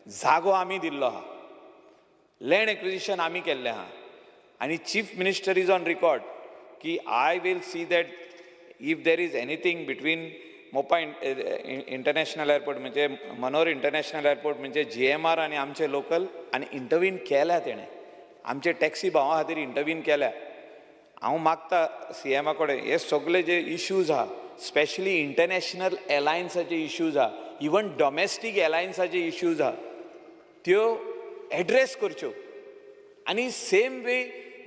जागो आमी दिल्लो आहा, लँड एक्विजिशन आमी केल्लें आहा, आनी chief minister is on record की I will see that if there is anything between Mopa international airport म्हणजे मनोर इंटरनॅशनल एअरपोर्ट म्हणजे GMR आनी आमचे लोकल, आनी इंटरवीन केल्या तेणें आमचे टॅक्सी भावां खातीर इंटरवीन केल्या. हांव मागता CMA कडेन हे सगळे जे इश्यूज आहा, स्पेशली इंटरनॅशनल एअरलायन्साचे इश्यूज आहा, इवन डॉमेस्टीक एअरलायन्साचे इश्यूज आहा, त्यो एड्रेस करच्यो. आनी सेम वे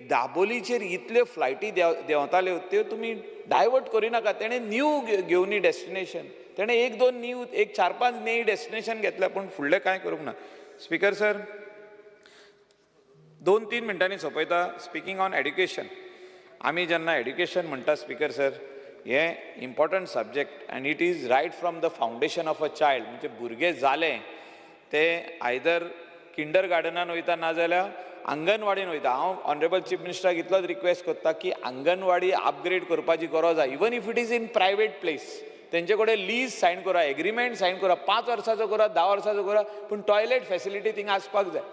दाबोलीचेर इतल्यो फ्लायटी देंवताल्यो त्यो तुमी डायवर्ट करिनाका. तेणें न्यू घेवनी डेस्टिनेशन, तेणें 1-2 न्यू 4-5 नई डेस्टिनेशन घेतल्या, पूण फुडलें कांय करूंक ना. स्पीकर सर, 2-3 मिनटांनी सोंपयता. स्पीकिंग ऑन एड्युकेशन, आमी जेन्ना एड्युकेशन म्हणटा स्पीकर सर, हें इम्पॉर्टंट सब्जेक्ट आनी it is riot from the foundation of a child. म्हणजे भुरगें जालें ते आयदर किंडर गार्डनान वयता नाजाल्यार अंगणवाडीन वयता. हांव ऑनरेबल चीफ मिनिस्टराक इतलोच रिक्वेस्ट करता की अंगणवाडी अपग्रेड करपाची गरज आहा. Even if it is in private place, तेंचे कडेन लीज सायन करा, एग्रीमेंट सायन करा, 5 वर्साचो करा, 10 वर्साचो करा, पूण टॉयलेट फॅसिलिटी थिंगा आसपाक जाय.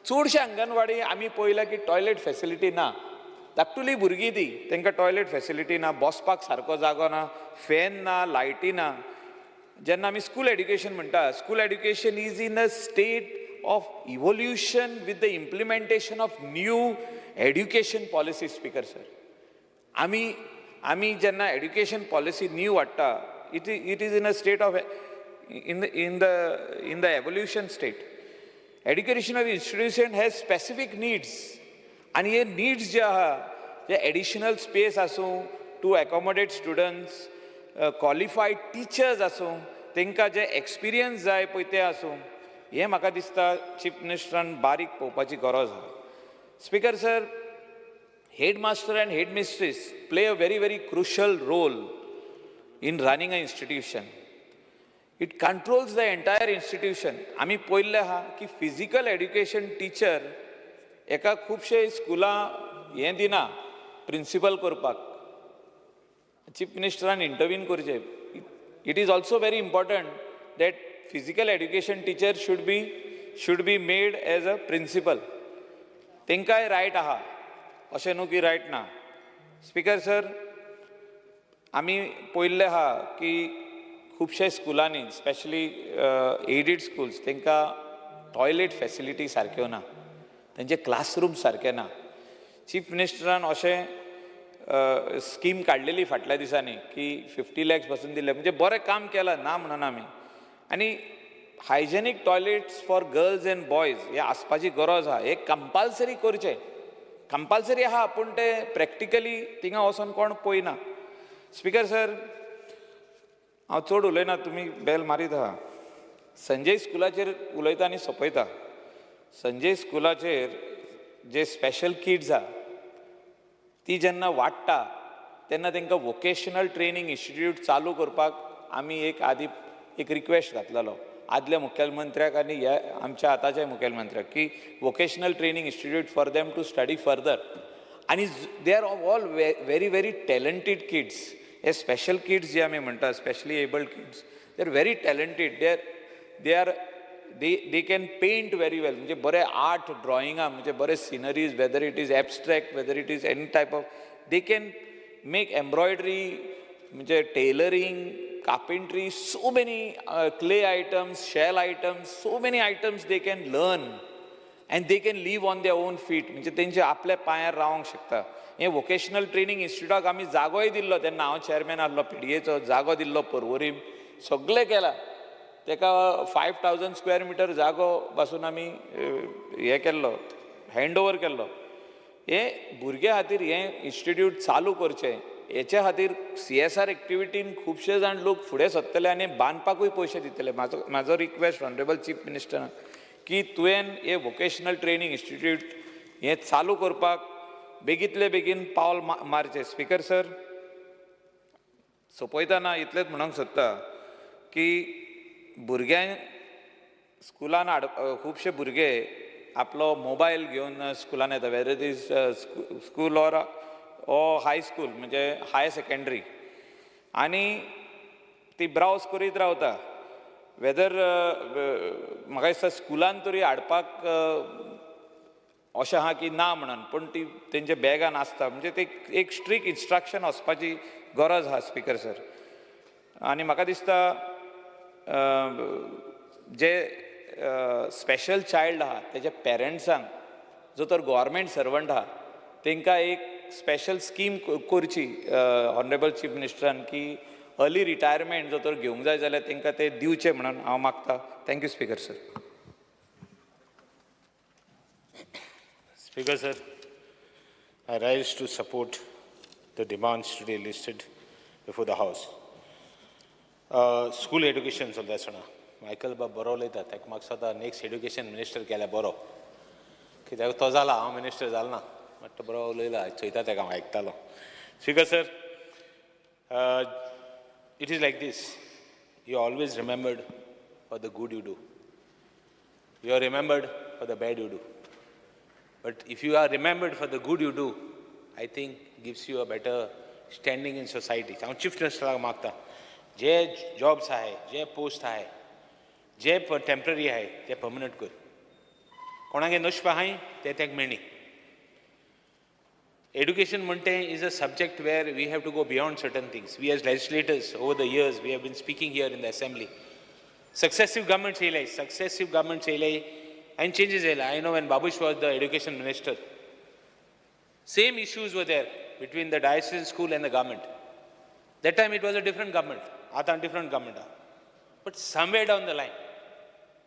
चडशे अंगणवाडी आमी पळयला की टॉयलेट फॅसिलिटी ना. धाकटुली भुरगीं ती, तांकां टॉयलेट फॅसिलिटी ना, बसपाक सारको जागो ना, फॅन ना, लायटी ना. जेन्ना आमी स्कूल एड्युकेशन म्हणटा, school education is in a state of evolution with the implementation of new education policy. Speaker sir, आमी जेन्ना education policy new हाडटा, it is in a state of in the evolution state. Educational institution has specific needs, and hey needs जे आहा, जे additional space आसूं to accommodate students, qualified teachers आसूं, तांकां जे experience जाय पळय ते आसूं, हे म्हाका दिसता चीफ मिनिस्टरान बारीक पळोवपाची गरज आहा. Speaker sir, headmaster and headmistress play a very crucial role in running an institution. It controls the entire institution. आमी पळयल्लें आहा की फिजिकल एड्युकेशन टीचर एका खुबशे स्कुलां हें दिना प्रिंसिपल करपाक. चीफ मिनिस्टरान इंटरवीन करचें. It is also very important that physical education teacher should be made as a principal. तेंकाय रायट आहा, अशें न्हू की रायट ना. स्पीकर सर, आमी पळयल्लें आहा की खुबशे स्कुलांनी, स्पेशली एडीड स्कूल्स, तांकां टॉयलेट फॅसिलिटी सारक्यो ना, तांचे क्लासरूम सारके ना. चीफ मिनिस्टरान अशें स्कीम काडलेली फाटल्या दिसांनी की 50 lakhs पासून दिले, म्हणजे बरें काम केलां ना म्हणना आमी. आनी hygienic toilets for girls and boys हे आसपाची गरज आहा, हे कंपल्सरी करचें. कंपल्सरी आहा पूण ते प्रॅक्टिकली थिंगा वचोन कोण पळयना. स्पिकर सर, हांव चड उलयना, तुमी बेल मारीत आहा. संजय स्कुलाचेर उलयता आनी सोंपयता. संजय स्कुलाचेर जे स्पेशल किड्स आहा ती जेन्ना वाडटा तेन्ना तांकां वोकेशनल ट्रेनींग इन्स्टिट्यूट चालू करपाक आमी एक रिक्वेस्ट घातलेलो आदल्या मुखेलमंत्र्याक आनी ह्या आमच्या आतांच्या मुखेलमंत्र्याक की vocational training institute for them to study further. आनी they are all very very talented kids. हे स्पेशल किड्स जे आमी म्हणटा, specially abled kids, they are very talented. they can paint very well. म्हणजे बरे आर्ट ड्रॉइंगा, म्हणजे बरे sceneries, weather it is abstract, weather it is any type of, they can make embroidery, म्हणजे tailoring, carpentry, so many clay items, shell items, so many items they can learn and they can live on their own feet. म्हणजे तेंचे आपल्या पांयार रावंक शकता. हे vocational training इन्स्टिट्यूटाक आमी जागोय दिल्लो, तेन्ना हांव चॅरमॅन आसलो पिडीएचो, जागो दिल्लो पर्वरीम, सगळें केलां. तेका 5000 स्क्वेअर मिटर जागो पासून आमी हे केल्लो, हँड ओवर केल्लो. हे भुरग्यां खातीर हे इन्स्टिट्यूट चालू करचें, हेच्या खातीर CSR एक्टिविटीन खुबशे जाण लोक फुडें सरतले आनी बांदपाकूय पयशे दितले. म्हाजो रिक्वेस्ट ऑनरेबल चीफ मिनिस्टराक की तुवें हे वोकेशनल ट्रेनींग इन्स्टिट्यूट हे चालू करपाक बेगींतले बेगीन पावल मारचें. स्पिकर सर, सोंपयतना इतलेंच म्हणूंक सोदता की भुरग्यांक स्कुलान खुबशे भुरगे आपलो मोबायल घेवन स्कुलान येता, weather it is school or high school, म्हणजे हाय सेकंडरी, आनी ती ब्रावज करीत रावता. वेदर म्हाका दिसता स्कुलान तरी हाडपाक अशें आहा की ना म्हणून, पूण ती तेंच्या बॅगान आसता. म्हणजे ते एक स्ट्रिक्ट इन्स्ट्रक्शन वचपाची गरज आहा स्पिकर सर. आनी म्हाका दिसता जे स्पेशल चायल्ड आहा तेज्या पेरंट्सांक, जो तर गव्हर्मेंट सर्वंट आहा, तांकां एक स्पेशल स्कीम करची ऑनरेबल चीफ मिनिस्टरान की अर्ली रिटायरमेंट जो तर घेवंक जाय जाल्यार तांकां ते दिवचे म्हणून हांव मागता. Thank you speaker sir. Speaker sir, I rise to support the demands today listed before the House. School education चलता आसतना मायकल बाब बरो उलयता, ताका म्हाका सदां नेक्स्ट एड्युकेशन मिनिस्टर केल्यार बरो, कित्याक तो जाला, हांव मिनिस्टर जालो ना, बट बरो उलयला, चोयता ताका हांव आयकतालो. Speaker sir, it is like this, you are always remembered for the good you do, you are remembered for the bad you do. But if you are remembered for the good you do, I think gives you a better standing in society. हांव chief मिनिस्टराक मागता, जे jobs आहे, जे post आहे, जे temporary आहे ते permanent कर. कोणागे नशीब आहाय ते ताका मेळ्ळी. Education म्हणटे is a subject where we have to go beyond certain things. We as legislators over the years we have been speaking here in the assembly. Successive governments येयले and changes येयले. I know when Babush was the education minister, same issues were there between the diocesan school and the government. That time it was a different government. Aata different government. But somewhere down the line,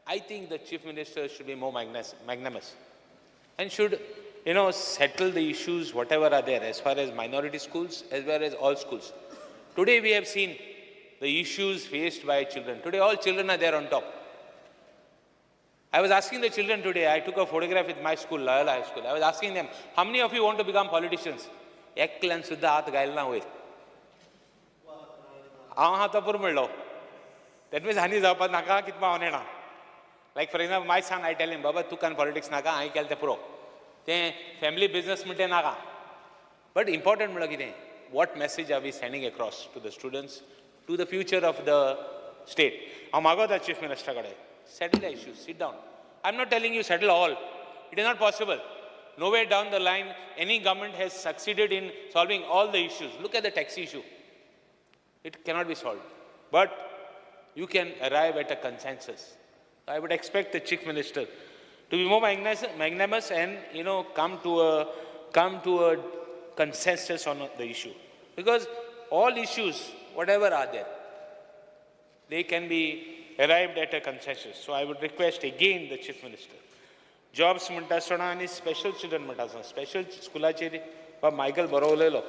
I think the chief minister should be more magnanimous and should, settle the issues whatever are there as far as minority schools as well as all schools. Today we have seen the issues faced by children. Today all children are there on top. I was asking the children today, I took a photograph with my school, Loyola High School. I was asking them, how many of you want to become politicians? Eklan sudda hath gailna hoil. हांव हातापूर म्हणलो. That means हानी जावपाक नाका कितमा हांव नेना. Like for example, my son, I tell him, Baba, तू कान politics नाका, हांवें केलें तें पुरो. तें family business म्हणटे नाका. But important म्हणल्यार कितें? What message are we sending across to the students, to the future of the state? हांव मागोता chief minister कडेन. Settle the issues, sit down. I'm not telling you settle all. It is not possible. Nowhere down the line, any government has succeeded in solving all the issues. Look at the taxi issue. It cannot be solved. But you can arrive at a consensus. I would expect the chief minister to be more magnanimous and, come to a consensus on the issue. Because all issues, whatever are there, they can be arrived at a consensus. So I would request again the Chief Minister. Jobs म्हणटा आसतना आनी special children म्हणटा आसतना special स्कुलाचेर Michael बरोवलेलो.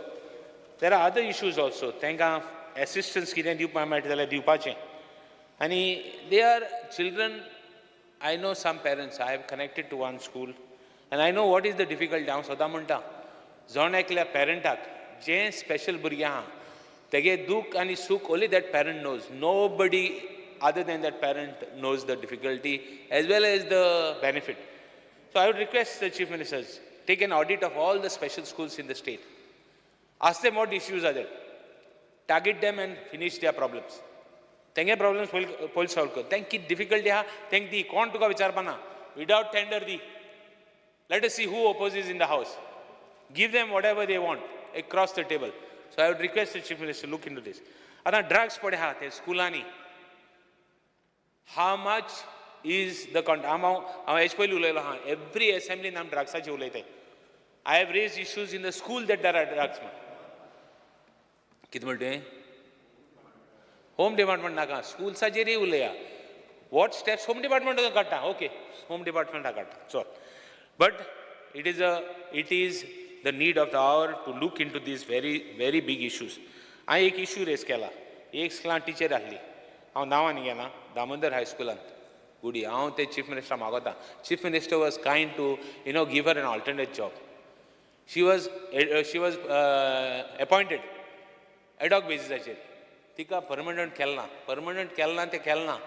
There are other issues also. तांकां assistance कितें दिवपाक मेळटा जाल्यार दिवपाचें. आनी they are children, I know some parents, I have connected to one school, and I know what is the difficulty. हांव सदां म्हणटा, जोण एकल्या पेरंटाक जें स्पेशल भुरगें आहा, तेगे दूख आनी सूख only that parent knows. Nobody other than that parent knows the difficulty as well as the benefit. So I would request the Chief Ministers, take an audit of all the special schools in the state. Ask them what issues are there. Target them and finish their problems. Tenge problems will solve कर. Thank you difficulty ha. Thank the कौन तुका विचार पाना. Without tender the. Let us see who opposes in the house. Give them whatever they want across the table. So I would request the Chief Minister to look into this. आता drugs पडे हा ते स्कुलांनी. How much is the हांव हेच पयलीं उलयलो हा. Every assembly आमी ड्रग्साचेर उलयताय. I have raised issues in the school that there are drugs. कितें म्हणटे? Home Department नाका. Schools-चेरय उलया. What steps Home Department काडटा? Okay, Home Department काडटा. So, but it is the need of the hour to look into these very, very big issues. I एक issue raise केला. एक स्कुलान teacher आहली. हांव नांवांनी घेना. दामोदर हाय स्कुलान. गुडी. हांव ते Chief Minister मागोता. Chief Minister was kind to, give her an alternate job. She was appointed ad hoc basis. तिका परमनंट केलना ते केलना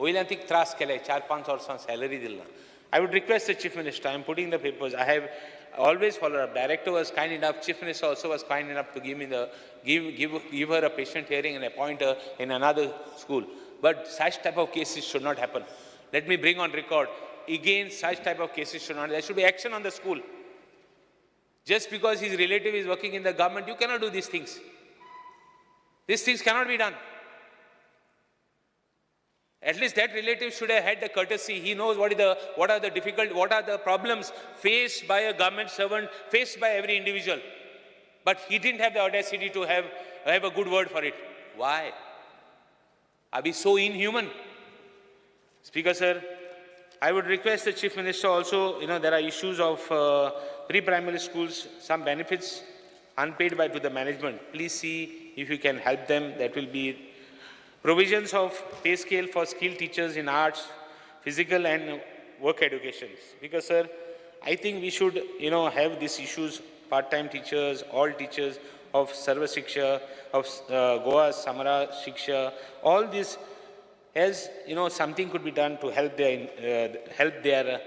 वयल्यान तिका त्रास केले 4-5 वर्सां salary दिलना. I would request the Chief Minister, I am putting the papers, I have always followed up. Director was kind enough, Chief Minister also was kind enough to give her a patient hearing and appoint her in another school. But such type of cases should not happen. Let me bring on record, again such type of cases should not, there should be action on the school. Just because his relative is working in the government, you cannot do these things. These things cannot be done. At least that relative should have had the courtesy. He knows what are the problems faced by a government servant, faced by every individual. But he didn't have the audacity to have a good word for it. Why? Are we so inhuman? Speaker, sir, I would request the Chief Minister also, there are issues of pre-primary schools, some benefits unpaid to the management. Please see if you can help them. That will be provisions of pay scale for skilled teachers in arts, physical and work education. Because, sir, I think we should, have these issues, part-time teachers, all teachers of Sarva Shiksha, of Goa Samara Shiksha, all this, as, something could be done to help their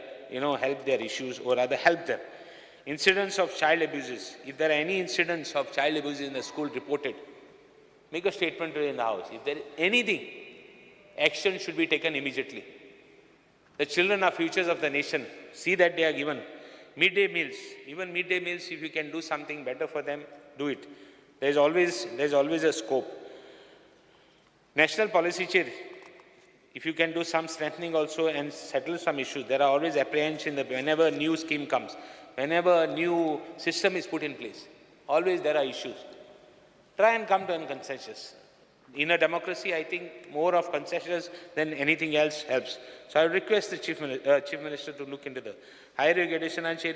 issues, or rather help them. Incidents of child abuses. If there are any incidents of child abuse in the school reported, make a statement in the house. If there is anything, action should be taken immediately. The children are futures of the nation. See that they are given. Midday meals, even midday meals, if you can do something better for them, do it. There's always a scope. National policy chair, if you can do some strengthening also and settle some issues. There are always apprehension whenever a new scheme comes, whenever a new system is put in place. Always there are issues. Try and come to a consensus. In a democracy, I think more of consensus than anything else helps. So I would request the Chief Minister to look into the higher education and chair,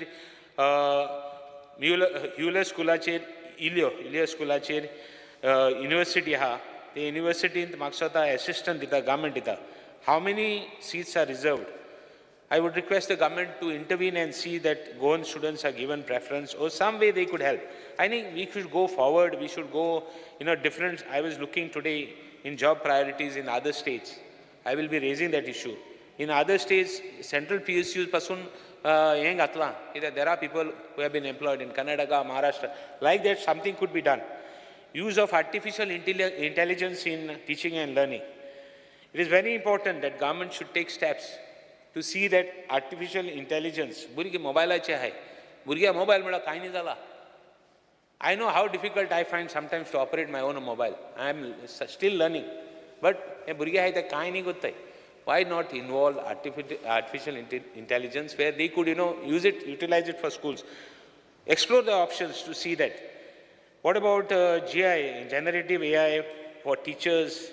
Hewler Scholachair, Ilio Scholachair, University ha. The university in Maksata assistant dita, government dita. How many seats are reserved? I would request the government to intervene and see that Goan students are given preference or some way they could help. I think we should go forward. We should go, different. I was looking today in job priorities in other states. I will be raising that issue. In other states, central PSUs pasun yeng atla. There are people who have been employed in Karnataka, Maharashtra. Like that, something could be done. Use of artificial intelligence in teaching and learning. It is very important that government should take steps to see that artificial intelligence, burgi mobile hai, burgi mobile mala kai nahi zala. I know how difficult I find sometimes to operate my own mobile. I am still learning, but burgi hai ta kai nahi gottai. Why not involve artificial intelligence where they could, utilize it for schools? explore the options to see that. What about GI, generative AI for teachers?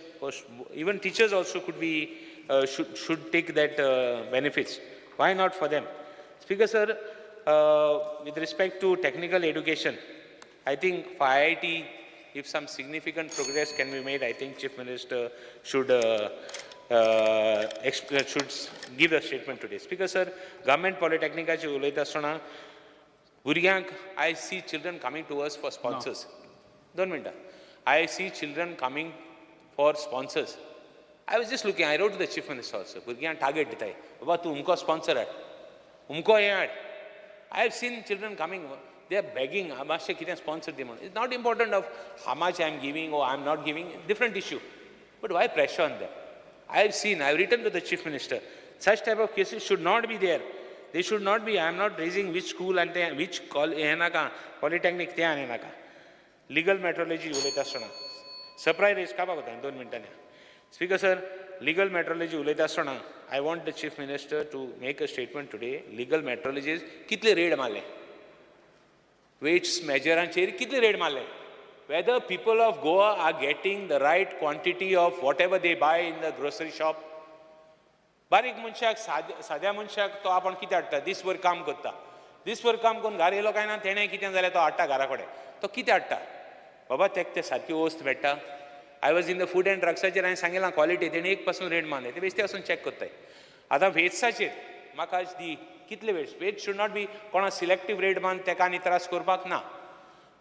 Even teachers also could be, should take that benefits. Why not for them? Speaker sir, with respect to technical education, I think for IIT, if some significant progress can be made, I think Chief Minister should should give a statement today. Speaker sir, government polytechnicaची उलयता आसतना भुरग्यांक I see children coming to us for sponsors. Don't minute. I see children coming for sponsors. I was just looking, I wrote to the Chief Minister also. भुरग्यांक target दिताय. बाबा तू उमको sponsor हाड. उमको हे हाड. I have seen children coming, they are begging, Amashe kitne sponsor दी म्हणून. It's not important of how much I am giving or I am not giving, different issue. But why pressure on them? I have seen, I have written to the Chief Minister, such type of cases should not be there. They should not be, I am not raising which school and which polytechnic te ane naka. Legal metrology उलयता आसतना. Surprise raise का बागोता 2 मिनिटांनी. Speaker sir, legal metrology उलयता आसतना. I want the Chief Minister to make a statement today. Legal metrologies कितले red मारले? Weights measure and chair कितले red मारले? Whether people of Goa are getting the right quantity of whatever they buy in the grocery shop. बारीक मनशाक साद्या मनशाक तो आपण कितें हाडटा दिसभर काम करता दिसभर काम करून घरा येयलो काय ना तेणें कितें जालें तो हाडटा घरा कडेन तो कितें हाडटा बाबा तेका तें सारकी वस्त मेळटा I was in the food and ड्रग्साचेर हांवें सांगिलां क्वॉलिटी तेणें एक पासून रेट मारले ते बेश्टे वचून चॅक करताय आतां वेट्साचेर म्हाका दी कितले वेट्स शूड नॉट बी कोणा सिलेक्टीव रेट मान तेका आनी त्रास करपाक ना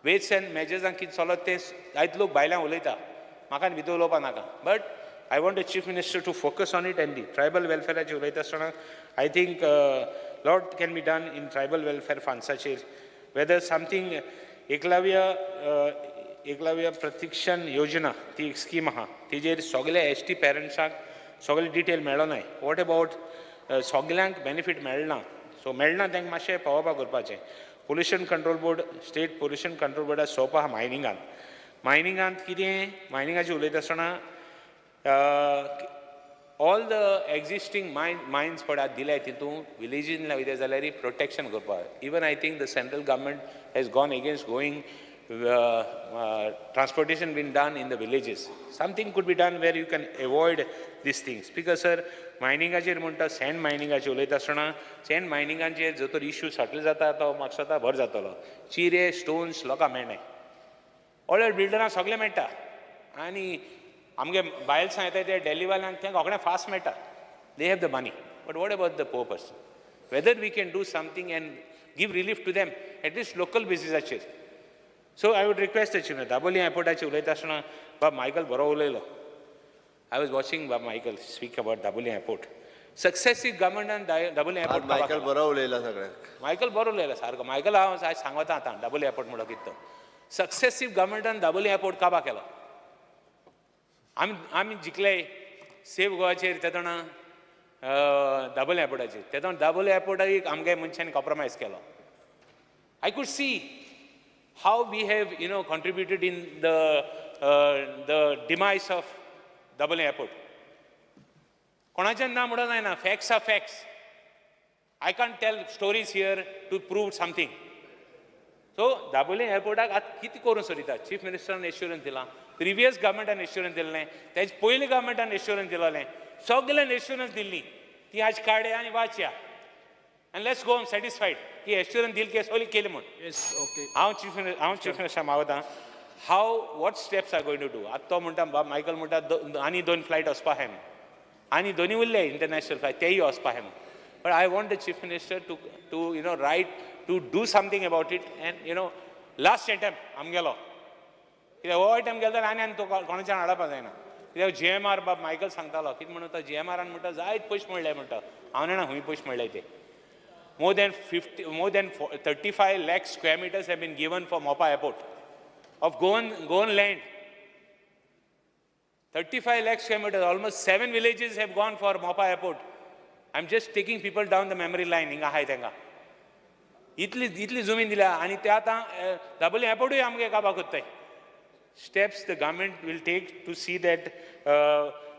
वेट्स एंड मेजर्सांक कितें चलत तें आयज लोक भायल्यान उलयता म्हाका भितर उलोवपा नाका but I want the Chief Minister to focus on it and the tribal welfare I think lot can be done in tribal welfare funds such as whether something Eklavya Pratikshan Yojana, the scheme ha, tijer sogle ST parents sogle detail melonai. What about soglank benefit melna? So melna thank mashe pawaba gurpache. Pollution Control Board, State Pollution Control Board sopa mining an. Mining an kide mining aji uledasana. All the existing mines for dilay titu villages in la protection gurpa. Even I think the central government has gone against going transportation being done in the villages. Something could be done where you can avoid these things. Because sir, mining ajer munta sand mining aje ulayta asana sand mining ajer jotor issue settle jata to maksata bhar jatalo. Chire stones loka mene. All builder na sagle meta. Ani आमगे बायल्स येता ते daily वाल्यांक ते कोंकणे fast मेळटा they have the money but what about the poor person whether we can do something and give relief to them at least local बेसिसाचेर so I would request the chief Dabolim एअरपोर्टाचेर उलयता आसतना बाब मायकल बरो उलयलो आय वॉज वॉचिंग बाब Michael speak about Dabolim airport successive गव्हर्नमेंटान Dabolim airport Michael बरो उलयला सगळ्यांक मायकल बरो उलयला सारको मायकल हांव आयज सांगता आतां दाबोली एअरपोर्ट म्हणलो कितें तो सक्सेसीव गव्हर्नमेंटान दाबोली एअरपोर्ट काबा केलो आमी जिखले सेव गोवाचेर तेदोण दाबोली एअरपोर्टाचेर तेदोण दाबोली एअरपोर्टाक आमगे मनशांनी कॉम्प्रोमायज केलो I could see how we have contributed in the demise of Dabolim airport कोणाचें ना म्हणून जायना facts are facts I can't tell stories here to prove something so Dabolim एअरपोर्टाक आतां कितें करून सोदिता चीफ मिनिस्टरान एश्युरन्स दिलां प्रिवियस गव्हर्मेंटान एश्युरन्स दिल्लें तेजे पयलीं गव्हर्मेंटान एश्युरन्स दिलोलें सगळ्यांक एश्युरन्स दिल्ली ती आज काड्या आनी वाचया आनी लेट्स गो ऑन सॅटिस्फायड की एश्युरन्स दिली की सगळी केली म्हूण हांव चीफ मिनिस्टर मागता how what steps are going to do आतां तो म्हणटा बाब मायकल म्हणटा आनी 2 फ्लायट वचपा आहाय म्हूण आनी दोनी उरले इंटरनॅशनल फ्लायट तेय वचपा आहाय म्हूण but I want the chief minister to write to do something about it and last attempt आमगेलो कित्याक हो अटेम्प्ट केलो जाल्यार आनी तो कोणाच्यान हाडपाक जायना कित्याक GMR बाब मायकल सांगतालो कितें म्हणून तो GMRान म्हणटा जायत पयशे मेळ्ळे म्हणटा हांव जाणा खंय पयशे मेळ्ळे ते more than 35 lakh square meters have been given for Mopa Airport of Goan land. 35 lakh square meters, almost 7 villages have gone for Mopa Airport. I'm just taking people down the memory line. Inga hai tenga. Itli zoom in dila. Ani te aata double airport hu amge kaba kuttai. Steps the government will take to see that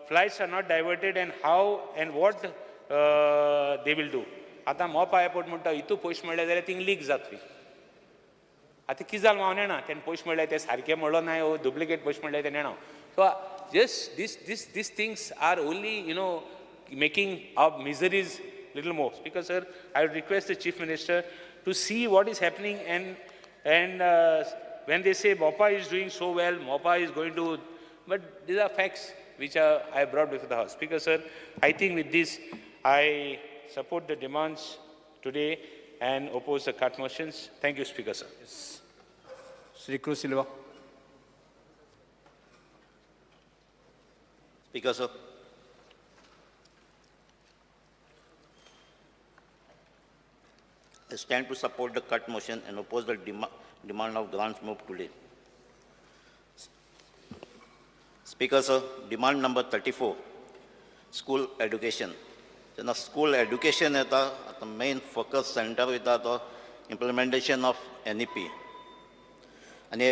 flights are not diverted and how and what they will do. आता Mopa airport म्हणटा इतू पयशे मेळ्ळे जाल्यार thing leak जातली आतां कितें जालें हांव नेणा तेणें पयशे म्हणले ते सारके म्हणलो नाय ओ डुप्लिकेट पयशे म्हणले ते नेणा so just these things are only making our miseries little more. Speaker sir, I would request the Chief Minister to see what is happening and when they say MOPA is doing so well, MOPA is going to, but these are facts which I brought before the House. Speaker sir, I think with this I support the demands today and oppose the cut motions. Thank you, Speaker sir. Sri Cruz Silva. Speaker, sir. I stand to support the cut motion and oppose the demand of grants moved today. Speaker, sir, demand number 34, school education. Then school education is the main focus center with the implementation of NEP. And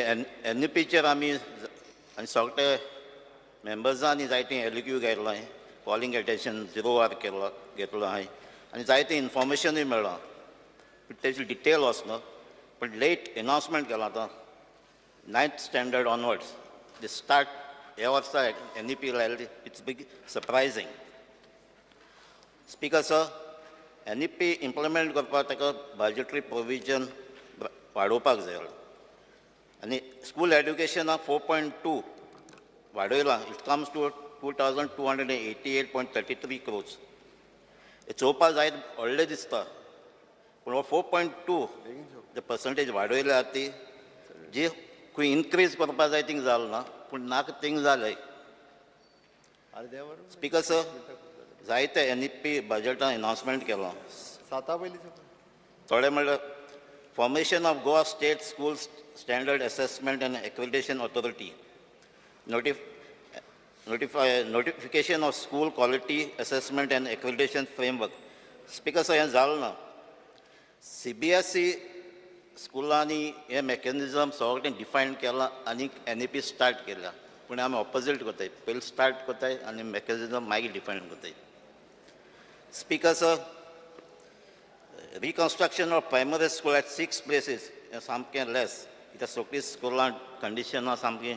NEP chair आमी सगळे मेंबर्सांनी जायते एलक्यू घेतलां calling attention 0 are घेतलो हाय आनी जायते इन्फॉर्मेशनूय मेळ्ळां तेजी detail वचना पण लेट अनाउन्समेंट केला आतां 9th standard onwards they start ह्या वर्सा NEP लायली it's big surprising. Speaker sir, NEP implement करपाक ताका बजेटरी प्रोविजन वाडोवपाक जाय आनी स्कूल एड्युकेशनाक 4.2 वाडयलां. It comes to 2,288.33 crores. हे चोवपाक जायत व्हडलें दिसता पूण हो 4.2 जे पर्संटेज वाडयल्या ती जी खंय इन्क्रीज करपाक जाय थिंग जालें ना पूण नाका थिंग जालें. स्पीकर सर, जायते NEP बजेटान अनाउन्समेंट केलो. थोडे म्हणल्यार formation of Goa state school standard assessment and accreditation authority, notification of school quality assessment and accreditation framework. Speaker sir, हें जालें ना. CBSE स्कुलांनी हे मेकॅनिझम सगळें डिफायन केलां आनी NEP स्टार्ट केल्या पूण आमी ऑपोजीट कोताय. पयलीं स्टार्ट कोताय आनी मेकॅनिझम मागीर डिफायन कोताय. Speaker sir, reconstruction of primary school eight 6 places हें सामकें लेस. कित्याक सगळीं स्कुलां कंडिशनां सामकीं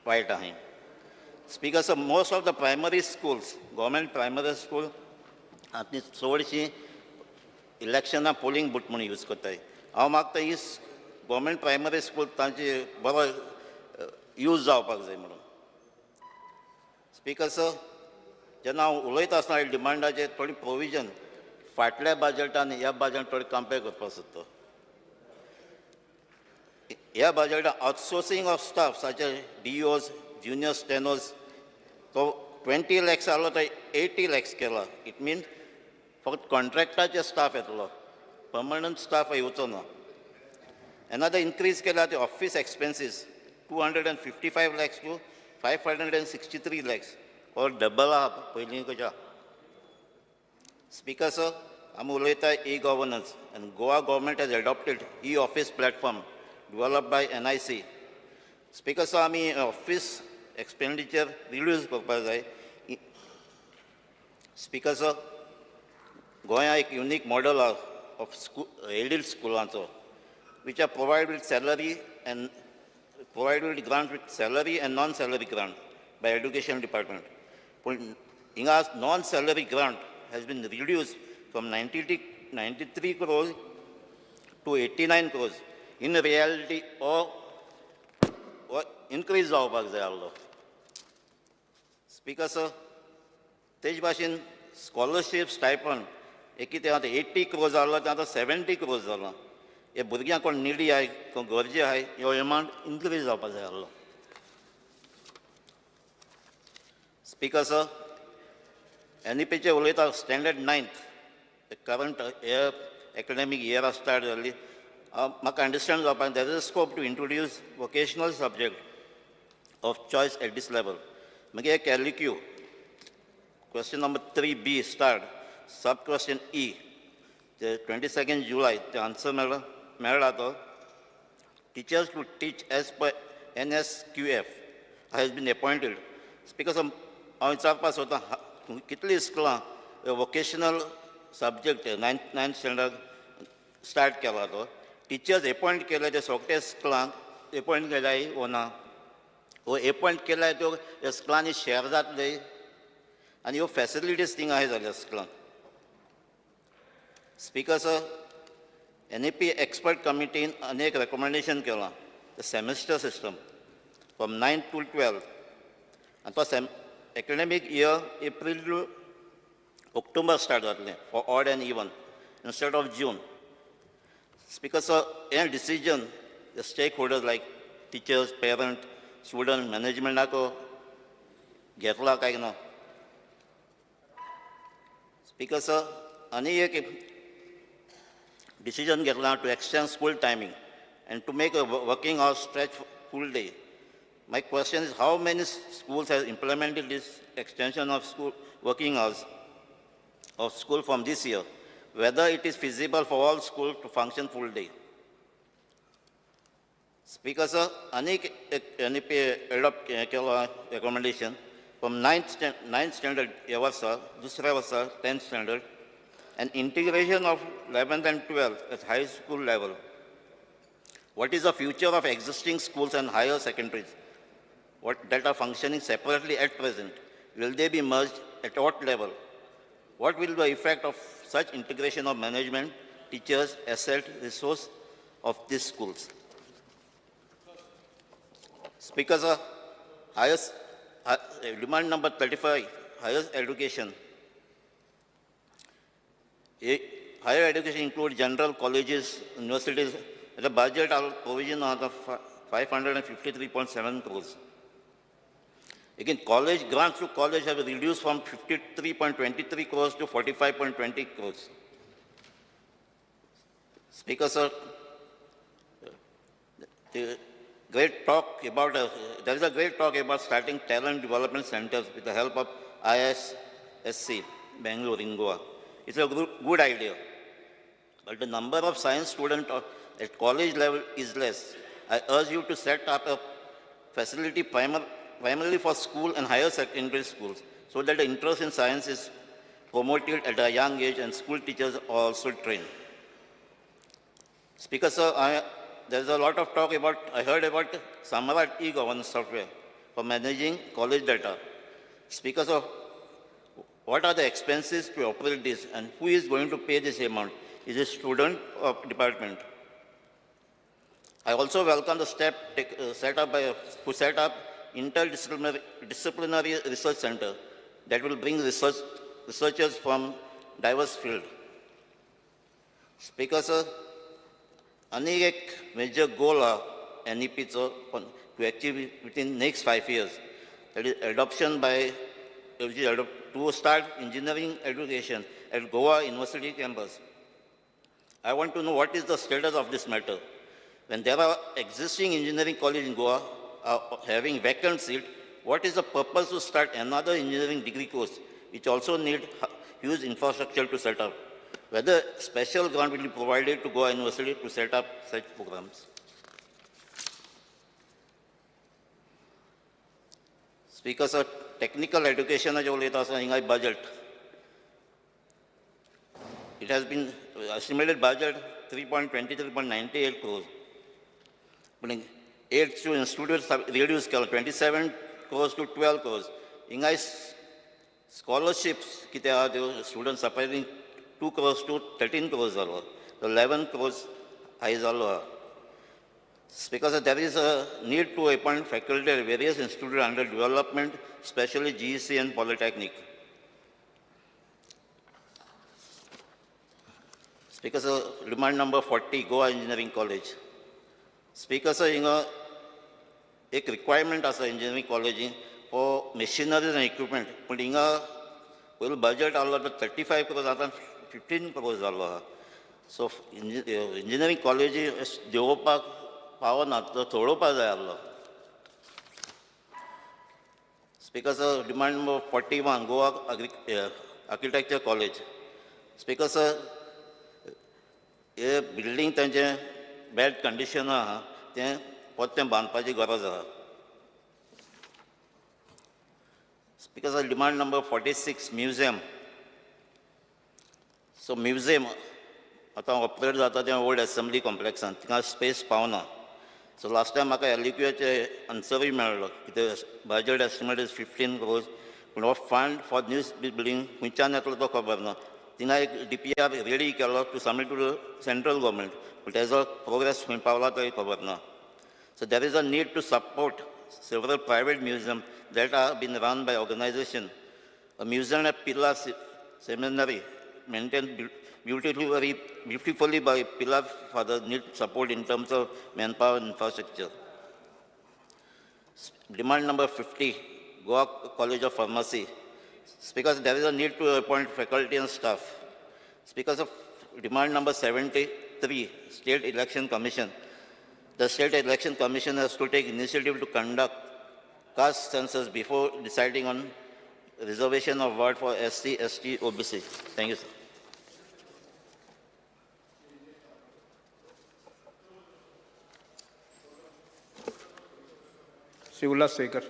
वायट आहाय. Speaker sir, most of the primary schools, government primary school, आतां चडशीं इलेक्शनां पोलिंग बूथ म्हणून यूज करताय. हांव मागता ही गव्हर्मेंट प्रायमरी स्कूल तांची बरो यूज जावपाक जाय म्हणून. स्पीकर सर, जेन्ना हांव उलयता आसतना डिमांडाचेर थोडी प्रोविजन फाटल्या बजेटान ह्या बजेटान थोडी कंपेर करपाक सोदता. ह्या बजेटान outsourcing of staff such as DOs, junior stenos, तो 20 lakhs आलो तो 80 lakhs केला. इट मीन फक्त कॉन्ट्रॅक्टाचे स्टाफ येतलो, परमनंट स्टाफ येवचो ना. Another increase केला ते office expenses 255 lakhs to 563 lakhs और डबल आहा पयलीं कशा. स्पीकर सर, आमी उलयता e-governance and Goa government has adopted e-office platform developed by NIC. Speaker sir, आमी ऑफिस एक्सपेंडिचर रिड्यूस करपाक जाय. स्पीकर सर, गोंया एक युनीक मॉडल ऑफ एडेड स्कुलांचो which are provided with grant with salary and non-salary grant by education department. But hinga non-salary grant has been reduced from 93 crores to 89 crores. In reality, or increase जावपाक जाय आसलो. Speaker sir, तेज भाशेन scholarship stipend एक कितें आतां 80 crores जालो तें आतां 70 crores जालां. हे भुरग्यांक कोण निडी आहाय कोण गरजे आहाय ह्यो एमावंट इन्क्रीज जावपाक जाय आसलो. स्पीकर सर, NEPचे उलयता standard 9th current academic year start जाल्ली. म्हाका अंडरस्टँड जावपाक there is a scope to introduce vocational subject of choice at this level. मागीर एक LQ question number 3B start sub question E ते 22nd July ते answer मेळ्ळा तो teachers to teach as per NSQF has been appointed. Speaker sir, हांव विचारपाक सोदतां कितलीं स्कुलां vocational subject 9th standard start केला तो टिचर्स अपॉइंट केले ते सगळे स्कुलांक अपॉइंट केल्याय वो ना, वो अपॉइंट केल्याय त्यो ह्या स्कुलांनी शेअर जातले आनी ह्यो फॅसिलिटीज थिंग आहाय जाल्या स्कुलांक. Speaker sir, NEP expert committee अनेक recommendation केला. The semester system from 9th to 12th. And for academic year, April to October start for odd and even instead of June. Speaker sir, any decision the stakeholders like teachers, parents, students, management nako घेतला काय ना. Speaker sir, आणि एक decision घेतला to extend school timing and to make a working hours stretch full day. My question is, how many schools have implemented this extension of school working hours of school from this year? Whether it is feasible for all schools to function full day. Speaker sir, अनेक NEP adopt केला recommendation from 9th standard या वर्षा, दुसऱ्या वर्षा 10th standard, and integration of 11th and 12th at high school level. What is the future of existing schools and higher secondaries that are functioning separately at present? Will they be merged at what level? What will be the effect of such integration of management, teachers, asset, resource of these schools? Speaker sir, demand number 35, higher education. Higher education includes general colleges, universities. The budget provision of the 553.7 crores. Again, college grants to college have reduced from 53.23 crores to 45.20 crores. Speaker sir, there is a great talk about starting talent development centers with the help of ISSC, Bangalore, in Goa. It's a good idea, but the number of science students at college level is less. I urge you to set up a facility primarily for school and higher secondary schools so that the interest in science is promoted at a young age and school teachers are also trained. Speaker sir, there's a lot of talk about, I heard about Samrat e-governance software for managing college data. Speaker sir, what are the expenses to operate this and who is going to pay this amount? Is it student or department? I also welcome the step set up interdisciplinary research center that will bring researchers from diverse fields. Speaker sir, अनेक major goal NEP to achieve within next 5 years. That is adoption by to start engineering education at Goa University campus. I want to know what is the status of this matter. When there are existing engineering college in Goa having vacant seat, what is the purpose to start another engineering degree course, which also need huge infrastructure to set up? Whether special grant will be provided to Goa University to set up such programs. Speaker sir, technical education budget. It has been estimated budget 3.23.98 crores. But 8 students have reduced 27 crores to 12 crores. In scholarships, students supplying 2 crores to 13 crores. So 11 crores high. Because there is a need to appoint faculty at various institutes under development, especially GEC and Polytechnic. Speaker sir, demand number 40, Goa Engineering College. Speaker sir, a requirement as an engineering college for machineries and equipment. But will budget all of 35 crores, 15 crores. So engineering college is developed. Speaker sir, demand number 41, Goa Architecture College. Speaker sir, a building is bad condition, Speaker sir, demand number 46, museum. So museum, आतां operate जाता तें old assembly कॉम्प्लेक्सान थिंगा space पावना. So last time म्हाका एलिक्यूचे आन्सरूय मेळ्ळो कितें budget estimate is 15 crores पूण हो फंड फॉर न्यू बिल्डींग खंयच्यान येतलो तो खबर ना. थिंगा एक DPR रेडी केलो to submit to the central government पूण तेजो प्रोग्रेस खंय पावला तोय खबर ना. So there is a need to support several private museums that are being run by organizations. A museum at Pilla Seminary, maintained beautifully by Pilla Father, need support in terms of manpower and infrastructure. Demand number 50, Goa College of Pharmacy. Because there is a need to appoint faculty and staff. Because of demand number 73, State Election Commission. The State Election Commission has to take initiative to conduct caste census before deciding on reservation of ward for SC, ST, OBC. Thank you, sir. Shri उल्हास सेकर.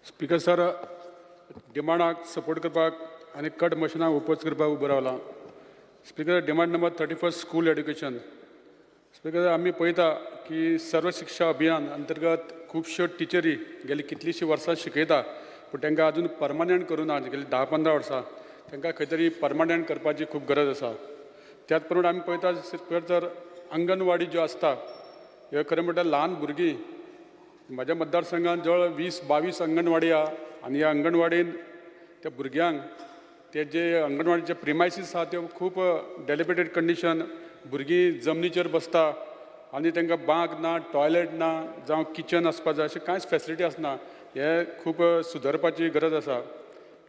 Speaker sir, डिमांडाक support करपाक आनी cut मशिनाक oppose करपाक उबो Rawla. Speaker, demand number 31 school education. Speaker, आमी पळयता की सर्व शिक्षा अभियान अंतर्गत खुबश्यो टिचरी गेली कितलींशीं वर्सां शिकयता पूण तांकां अजून परमनंट करूं ना. गेली 10-15 वर्सां तांकां खंय तरी परमनंट करपाची खूब गरज आसा. त्याच प्रमाणे आमी पळयता स्पीकर सर, अंगणवाडी ज्यो आसता ह्यो खरें म्हणल्यार ल्हान भुरगीं, म्हाज्या मतदारसंघात जवळ 20-22 अंगणवाडी आहा आनी ह्या अंगणवाडीन त्या भुरग्यांक ते जे अंगणवाडीचे प्रिमायसीस आहा त्यो खूब डेलिब्रेटेड कंडिशन, भुरगीं जमनीचेर बसता आनी तांकां बांक ना, टॉयलेट ना, जावं किचन आसपाक जाय अशें कांयच फॅसिलिटी आसना. हें खूब सुदारपाची गरज आसा.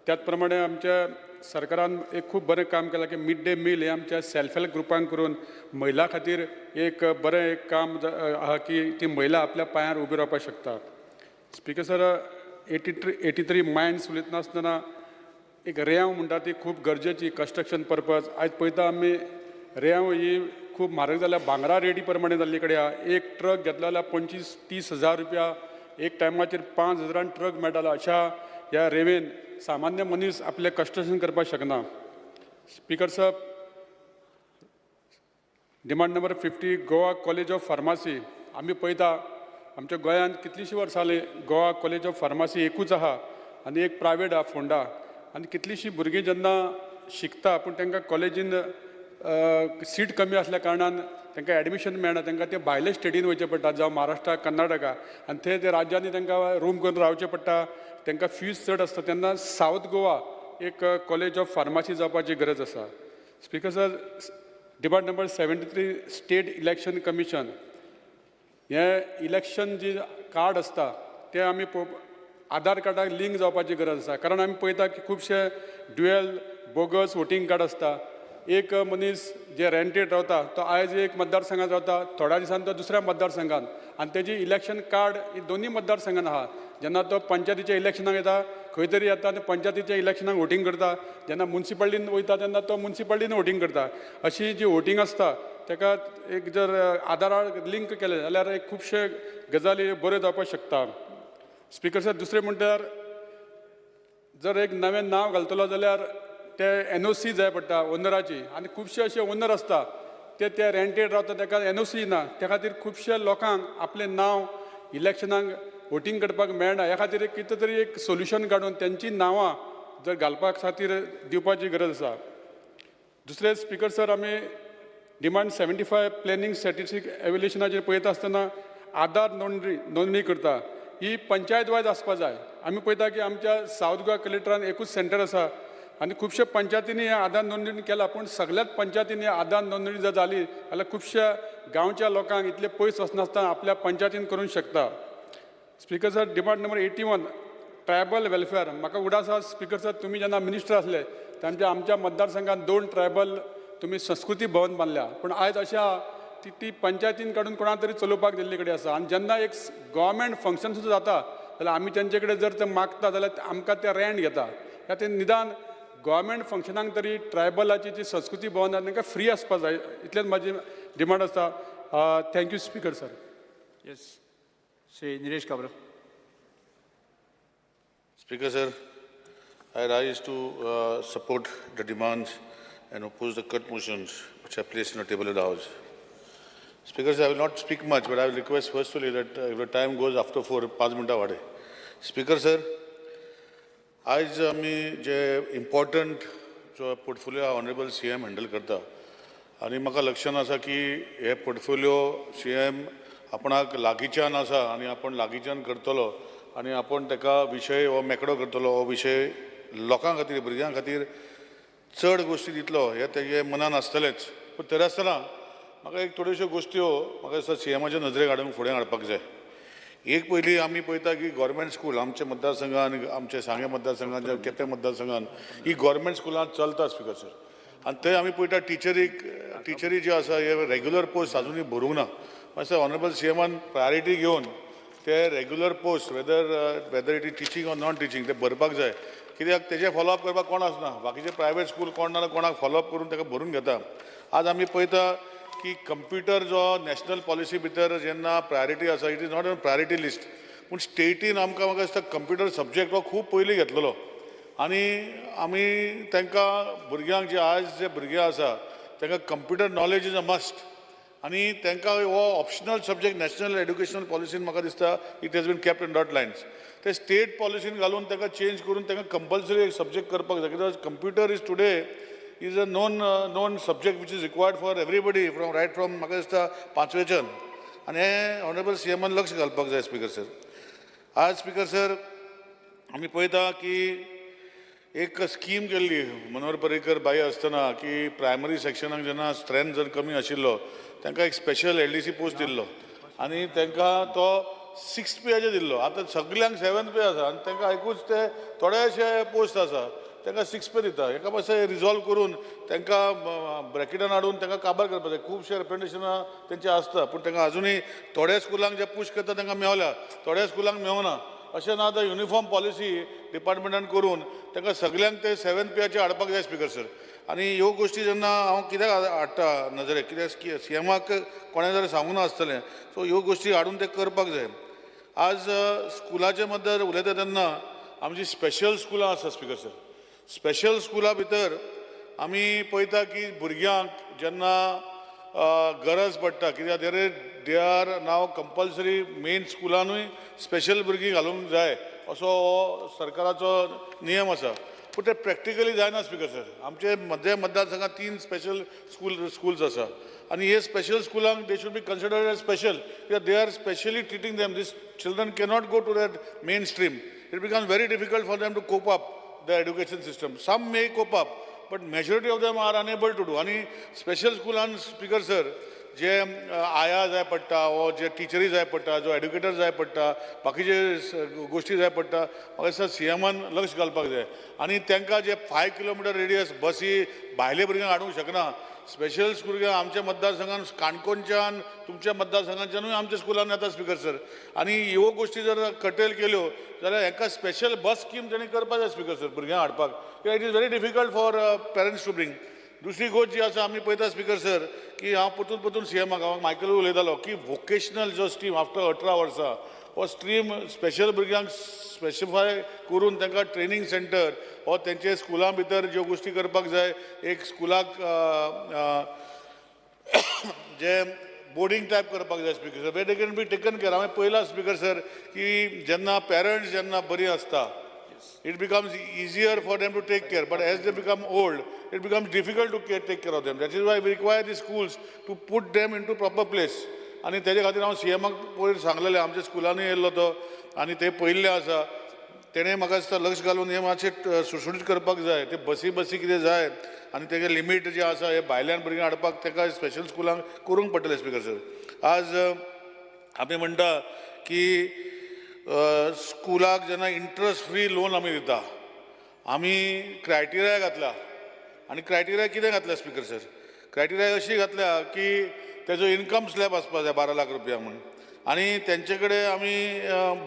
त्याच प्रमाणे आमच्या सरकारान एक खूब बरें काम केलां की मिड डे मील हें आमच्या सेल्फ हेल्प ग्रुपांक करून महिला खातीर एक बरें एक काम आहा की ती महिला आपल्या पांयार उबी रावपाक शकता. स्पीकर सर, 83 मायन्स उलयतना आसतना एक रेंव म्हणटा ती खूब गरजेची कन्स्ट्रक्शन पर्पज. आयज पळयता आमी रेंव ही खूब म्हारग जाल्या, भांगरा रेडी प्रमाणे जाल्ली कडेन आहा. एक ट्रक घेतलो जाल्यार 25-30 हजार रुपया, एक टायमाचेर 5,000 ट्रक मेळटालो. अशा ह्या रेंवेन सामान्य मनीस आपलें कन्स्ट्रक्शन करपाक शकना. स्पीकर साहेब, demand number 50 Goa college of pharmacy. आमी पळयता आमच्या गोंयांत कितलींशीं वर्सां जालीं गोवा कॉलेज ऑफ फार्मासी एकूच आहा आनी एक प्रायवेट आहा फोंडा. आनी कितलींशीं भुरगीं जेन्ना शिकता पूण तांकां कॉलेजीन सीट कमी आसल्या कारणान तांकां एडमिशन मेळना. तांकां ते भायले स्टेटीन वयचें पडटा, जावं महाराष्ट्रा, कर्नाटका, आनी थंय ते राज्यांनी तांकां रूम करून रावचें पडटा. तांकां फीज चड आसता. तेन्ना सावथ गोवा एक कॉलेज ऑफ फार्मासी जावपाची गरज आसा. Speaker sir, demand number 73 state election commission. हें इलेक्शन जी कार्ड आसता ते आमी आधार कार्डाक लिंक जावपाची गरज आसा. कारण आमी पळयता की खुबशे ड्युएल बोगस वोटींग कार्ड आसता. एक मनीस जे रेंटेड रावता तो आयज एक मतदारसंघात रावता, थोड्या दिसांनी तो दुसऱ्या मतदारसंघात, आनी तेजी इलेक्शन कार्ड ही दोनूय मतदारसंघान आहा. जेन्ना तो पंचायतीच्या इलेक्शनाक येता खंय तरी येता आनी पंचायतीच्या इलेक्शनाक वोटींग करता. जेन्ना म्युन्सिपाल्टीन वयता तेन्ना तो म्युन्सिपाल्टीन वोटींग करता. अशी जी वोटींग आसता ताका एक जर आधाराक लिंक केलें जाल्यार एक खुबशे गजाली बऱ्यो जावपाक शकता. स्पीकर सर, दुसरें म्हणल्यार जर एक नवें नांव घालतलो जाल्यार ते NOC जाय पडटा ओनराची. आनी खुबशे अशे ओनर आसता ते रेंटेड रावता, ताका NOC ना. त्या खातीर खुबशे लोकांक आपलें नांव इलेक्शनाक वोटींग करपाक मेळना. ह्या खातीर एक कितें तरी एक सोल्युशन काडून तेंची नांवां जर घालपाक खातीर दिवपाची गरज आसा. दुसरें स्पीकर सर, आमी डिमांड 75 प्लॅनिंग स्टॅटिस्टीक एव्हल्युशनाचेर पळयता आसतना आधार नोंदणी करता ही पंचायत वायज आसपाक जाय. आमी पळयता की आमच्या सावथ गोवा कलेक्टरान एकूच सेंटर आसा आनी खुबशे पंचायतींनी आधार नोंदणी केला. पूण सगळ्याच पंचायतींनी आधार नोंदणी जर जाली जाल्यार खुबश्या गांवच्या लोकांक इतले पयस वचनासतना आपल्या पंचायतीन करूंक शकता. Speaker sir, demand number 81 tribal welfare. म्हाका उडास आसा स्पीकर सर, तुमी जेन्ना मिनिस्टर आसले तेन्ना आमच्या मतदारसंघात 2 ट्रायबल तुमी संस्कृती भवन बांदल्या. पूण आयज अशें आहा ती पंचायतीन काडून कोणा तरी चलोवपाक दिल्ले कडेन आसा. आनी जेन्ना एक गव्हर्मेंट फंक्शन सुद्दां जाता जाल्यार आमी तेंचे कडेन जर ते मागता जाल्यार आमकां ते रेंट घेता. ह्या ते निदान गव्हर्मेंट फंक्शनाक तरी ट्रायबलाची जी संस्कृती भवन आसा तांकां फ्री आसपाक जाय. इतलेंच म्हाजी डिमांड आसा. Thank you speaker sir. Yes, Shri Nilesh Cabral. Speaker sir, I rise to support the demands and oppose the cut motions which are placed on the table of the House. Speakers, I will not speak much, but I will request firstly that if the time goes after 4, 5 minutes वाढे. Speaker sir, आज आम्ही जे important जो portfolio honourable CM handle करता आणि म्हाका लक्षात आसा की हे portfolio CM आपणाक लागींच्यान आसा आनी आपण लागींच्यान करतलो आनी आपण ताका विशय हो मेकळो करतलो हो विशय लोकां खातीर भुरग्यां खातीर चड गोश्टी दितलो हे तेजे मनान आसतलेच पूण तरी आसतना म्हाका एक थोड्योश्यो गोश्टी म्हाका दिसता CMच्या नजरेक हाडून फुडें हाडपाक जाय. एक पयलीं आमी पळयता की गव्हर्मेंट स्कूल आमच्या मतदारसंघान आमच्या सांगे मतदारसंघान केपें मतदारसंघान ही गव्हर्मेंट स्कुलां चलता स्पिकर सर आनी थंय आमी पळयता टिचरी जे आसा हे रेग्युलर पोस्ट आजुनूय भरूंक ना. मातशें ऑनरेबल CMन प्रायोरिटी घेवन ते regular post weather it is teaching or non teaching ते भरपाक जाय. कित्याक तेजे फॉलोअप करपाक कोण आसना, बाकीचे प्रायवेट स्कूल कोण ना कोणाक फॉलोअप करून ताका भरून घेता. आज आमी पळयता की कंप्युटर जो नॅशनल पॉलिसी भितर जेन्ना प्रायोरिटी आसा it is not on priority list पूण स्टेटीन आमकां म्हाका दिसता कंप्युटर सब्जेक्ट हो खूब पयलीं घेतलेलो आनी आमी तांकां भुरग्यांक जे भुरगे आसा तांकां computer knowledge is a must आनी तांकां हो ऑप्शनल सब्जेक्ट नॅशनल एड्युकेशनल पॉलिसीन म्हाका दिसता it has been kept in dot lines ते स्टेट पॉलिसीन घालून ताका चेंज करून तांकां कंपल्सरी एक सब्जेक्ट करपाक जाय. कित्याक computer is today is a known subject which is required for everybody from म्हाका दिसता 5वेच्यान आनी हे ऑनरेबल CMन लक्ष घालपाक जाय. स्पिकर सर आज स्पिकर सर आमी पळयता की एक स्कीम केल्ली मनोहर पर्रीकर बाई आसतना की प्रायमरी सेक्शनाक जेन्ना स्ट्रेंथ जर कमी आशिल्लो तांकां एक स्पेशल LDC पोस्ट दिल्लो आनी तांकां तो 6th पेयाचेर दिल्लो. आतां सगल्यांक 7th पे आसा आनी तांकां एकूच ते थोडेशे पोस्ट आसा तांकां 6th पे दिता. हेका मातशें रिजॉल्व करून तांकां ब्रॅकेटान हाडून तांकां काबार करपाक जाय. खुबशे रिप्रेझेंटेशनां तेंचे आसता पूण तांकां आजुनूय थोड्या स्कुलांक जे पुश करता तांकां मेवल्या, थोड्या स्कुलांक मेवना. अशें ना आतां युनिफॉर्म पॉलिसी डिपार्टमेंटान करून तांकां सगल्यांक ते 7th पेयाचेर हाडपाक जाय. स्पिकर सर आनी ह्यो गोश्टी जेन्ना हांव कित्याक हाडटा नजरेक कित्याक CMक कोणें जर सांगूंक नासतलें सो ह्यो गोश्टी हाडून ते करपाक जाय. आज स्कुलाचे मद्दल उलयता तेन्ना आमची स्पेशल स्कुलां आसा. स्पिकर सर स्पेशल स्कुला भितर आमी पळयता की भुरग्यांक जेन्ना गरज पडटा कित्याक दे आर नाव कंपल्सरी मेन स्कुलानूय स्पेशल भुरगीं घालूंक जाय असो हो सरकाराचो नियम आसा पूण ते प्रॅक्टिकली जायना. स्पिकर सर आमचे मतदारसंघात 3 स्पेशल स्कूल्स आसा आनी हे स्पेशल स्कुलांक they should be considered as special कित्याक they are specially treating them. This children cannot go to that main stream. It becomes very difficult for them to cope up the education system. Some may cope up, but majority of them are unable to do. आणि special स्कुलान speaker sir जे आया जाय पडटा वो जे टिचरी जाय पडटा जो एड्युकेटर जाय पडटा बाकीचे गोश्टी जाय पडटा म्हाका दिसता CMन लक्ष घालपाक जाय. आनी तांकां जे 5 किलोमिटर रेडियस बसी भायले भुरग्यांक हाडूंक शकना. स्पेशल स्कूल आमच्या मतदारसंघान काणकोणच्यान तुमच्या मतदारसंघांच्यानूय आमच्या स्कुलान येता. स्पिकर सर आनी ह्यो गोश्टी जर कटेल केल्यो जाल्यार हाका स्पेशल बस स्कीम तेणी करपाक जाय. स्पिकर सर भुरग्यांक हाडपाक it is very difficult for parents to bring. दुसरी गोष्ट जी आसा आमी पळयता स्पिकर सर की हांव परतून CMक हांव मायकलूय उलयतालो की वोकेशनल जो स्ट्रीम आफ्टर 18 वर्सां हो स्ट्रीम स्पेशल भुरग्यांक स्पेसिफाय करून तांकां ट्रेनिंग सेंटर हो तेंचे स्कुलां भितर ज्यो गोश्टी करपाक जाय. एक स्कुलाक जे बोर्डिंग टायप करपाक जाय. Speaker sir where they can be taken care. हांवें पळयलां स्पिकर सर की जेन्ना पेरंट्स जेन्ना बरीं आसता it becomes easier for them to take care, but as they become old it becomes difficult to take care of them. That is why we require the schools to put them into proper place. आनी तेजे खातीर हांव CMक पयर सांगलेलें आमच्या स्कुलांनी येयल्लो तो आनी ते पयल्ले आसा तेणें म्हाका दिसता लक्ष घालून हे मातशें सुटसूटीत करपाक जाय. ते बसी कितें जाय आनी तेगे लिमीट जे आसा हे भायल्यान भुरग्यांक हाडपाक ताका स्पेशल स्कुलांक करूंक पडटलें. स्पिकर सर आज आमी म्हणटा की स्कुलाक जेन्ना इंट्रस्ट फ्री लोन आमी दिता आमी क्रायटेरिया घातला आनी क्रायटेरिया कितें घातल्या. स्पिकर सर क्रायटेरिया अशी घातल्या की तेजो इनकम स्लॅब आसपाक जाय 12 लाख रुपया म्हणून आनी तेंचे कडेन आमी